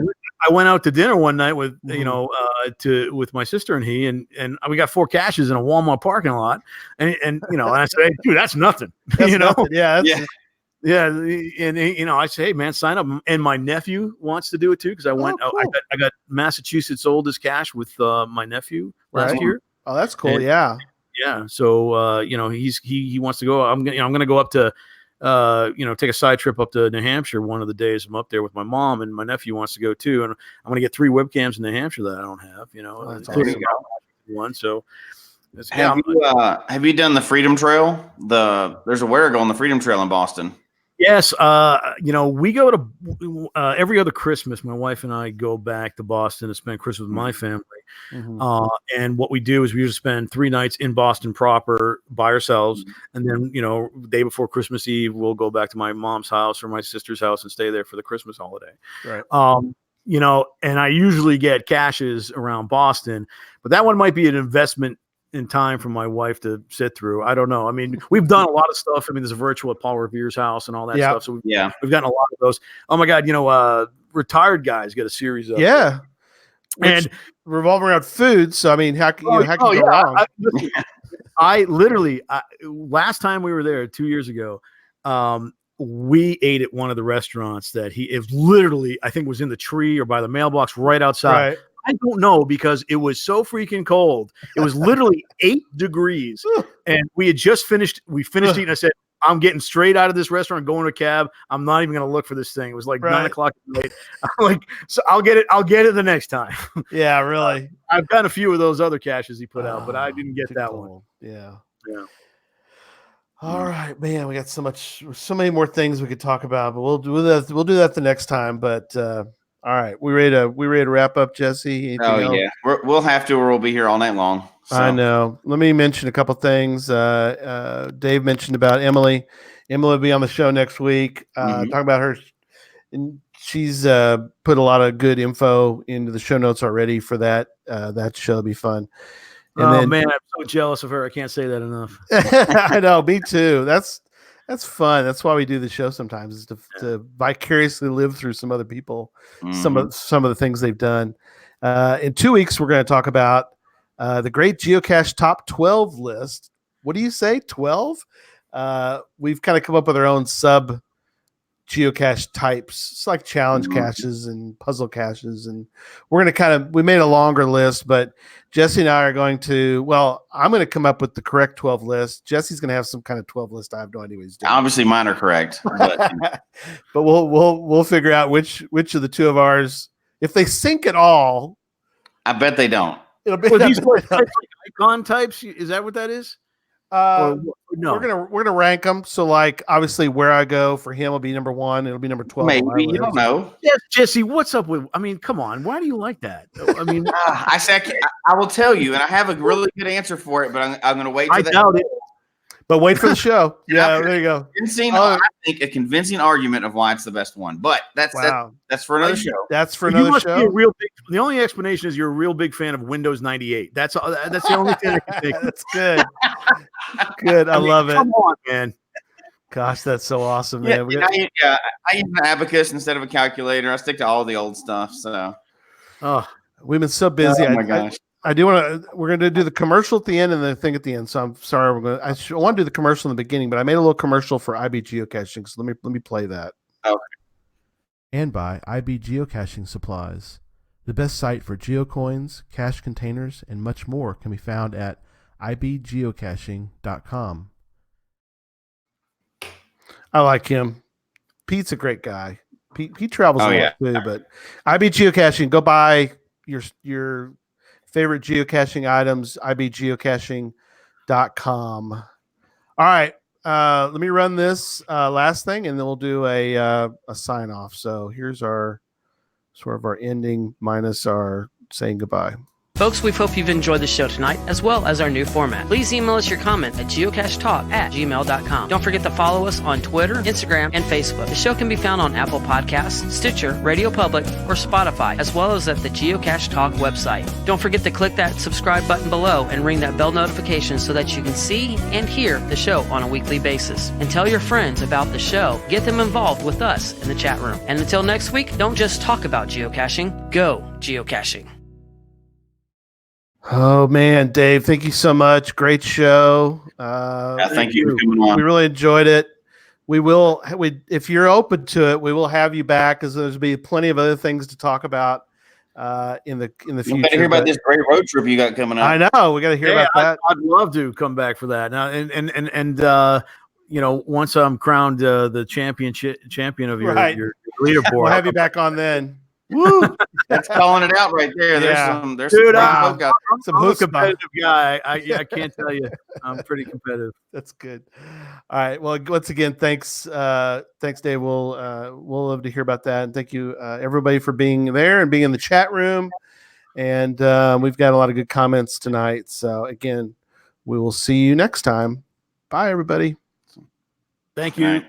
went out to dinner one night with with my sister and he, and we got 4 caches in a Walmart parking lot, and and I said, "Hey, dude, that's nothing." Nothing. Yeah. Yeah, and I say, "Hey, man, sign up." And my nephew wants to do it too, because I went. Cool. I got Massachusetts oldest cache with my nephew last year. Oh, that's cool. And, yeah. So he wants to go. I'm gonna go up to take a side trip up to New Hampshire one of the days. I'm up there with my mom, and my nephew wants to go too. And I'm gonna get 3 webcams in New Hampshire that I don't have. Including one. So. Have you done the Freedom Trail? There's a Warigo on the Freedom Trail in Boston. Yes, we go to every other Christmas. My wife and I go back to Boston to spend Christmas with my family. Mm-hmm. And what we do is we usually spend 3 nights in Boston proper by ourselves, and then day before Christmas Eve, we'll go back to my mom's house or my sister's house and stay there for the Christmas holiday. Right. And I usually get caches around Boston, but that one might be an investment in time for my wife to sit through. I don't know. I mean, we've done a lot of stuff. I mean, there's a virtual at Paul Revere's house and all that stuff. So we've gotten a lot of those. Oh my God. Retired guys get a series of. Yeah. And revolving around food. So, I mean, how can you go wrong? I literally, last time we were there 2 years ago, we ate at one of the restaurants that literally, I think was in the tree or by the mailbox right outside. Right. I don't know, because it was so freaking cold. It was literally 8 degrees, and we had just finished. We finished eating. I said, "I'm getting straight out of this restaurant, going to a cab. I'm not even going to look for this thing." It was like 9 o'clock at night. I'm like, "So I'll get it. I'll get it the next time." Yeah, really. I've got a few of those other caches he put out, but I didn't get that one. Yeah. Yeah. All right, man. We got so many more things we could talk about, but we'll do that the next time. But all right, we ready to wrap up, Jesse? Anything else? We'll have to, or we'll be here all night long. So. I know. Let me mention a couple things. Dave mentioned about Emily. Emily will be on the show next week. Talking about her, and she's put a lot of good info into the show notes already for that. That show will be fun. And man, I'm so jealous of her. I can't say that enough. I know, me too. That's fun. That's why we do the show sometimes, is to vicariously live through some other people, some of the things they've done. In 2 weeks, we're going to talk about the Great Geocache Top 12 list. What do you say, 12? We've kind of come up with our own sub geocache types. It's like challenge caches and puzzle caches, and we're going to we made a longer list, but Jesse and I are going to, I'm going to come up with the correct 12 list. Jesse's going to have some kind of 12 list. I have no idea what he's doing. Obviously mine are correct, but we'll figure out which of the two of ours, if they sync at all. I bet they don't. It'll be Well, that these big like enough. icon types. Is that what that is? Uh, No. we're gonna rank them. So like obviously where I go for him will be number 1. It'll be number 12. on my Maybe you list. don't know. Yes, Jesse. What's up with? I mean, come on. Why do you like that? I mean, I said I will tell you, and I have a really good answer for it, but I'm going to wait I till doubt it. But wait for the show. Yeah, Okay. there you go. I think a convincing argument of why it's the best one. But that's for another show. That's for You another must be show. a real big. The only explanation is you're a real big fan of Windows 98. That's the only thing I can think. That's good. Good. I love it. Come on, man. Gosh, that's so awesome, Yeah, man. I use an abacus instead of a calculator. I stick to all the old stuff. So, We've been so busy. oh my gosh. I do want to. We're going to do the commercial at the end and the thing at the end. So I'm sorry. I want to do the commercial in the beginning, but I made a little commercial for IB Geocaching. So let me play that. Okay. And by IB Geocaching Supplies, the best site for geocoins, cache containers, and much more can be found at ibgeocaching.com. I like him. Pete's a great guy. Pete travels a lot too, but IB Geocaching. Go buy your favorite geocaching items, ibgeocaching.com. All right. Let me run this last thing, and then we'll do a sign off. So here's our sort of our ending minus our saying goodbye. Folks, we hope you've enjoyed the show tonight, as well as our new format. Please email us your comment at geocachetalk@gmail.com. Don't forget to follow us on Twitter, Instagram, and Facebook. The show can be found on Apple Podcasts, Stitcher, Radio Public, or Spotify, as well as at the Geocache Talk website. Don't forget to click that subscribe button below and ring that bell notification so that you can see and hear the show on a weekly basis. And tell your friends about the show. Get them involved with us in the chat room. And until next week, don't just talk about geocaching, go geocaching. Oh man, Dave, thank you so much. Great show. Thank you for coming on. We really enjoyed it. If you're open to it, we will have you back because there's be plenty of other things to talk about in the future. We got to hear about this great road trip you got coming up. I know we got to hear about that. I'd love to come back for that. Now, and once I'm crowned the champion of your leaderboard, We'll have you back on then. Woo! That's calling it out right there. Yeah. There's Dude, some I'm a competitive guy. I can't tell you. I'm pretty competitive. That's good. All right. Well, once again, thanks, Dave. We'll love to hear about that, and thank you, everybody, for being there and being in the chat room. And we've got a lot of good comments tonight. So again, we will see you next time. Bye, everybody. Thank you.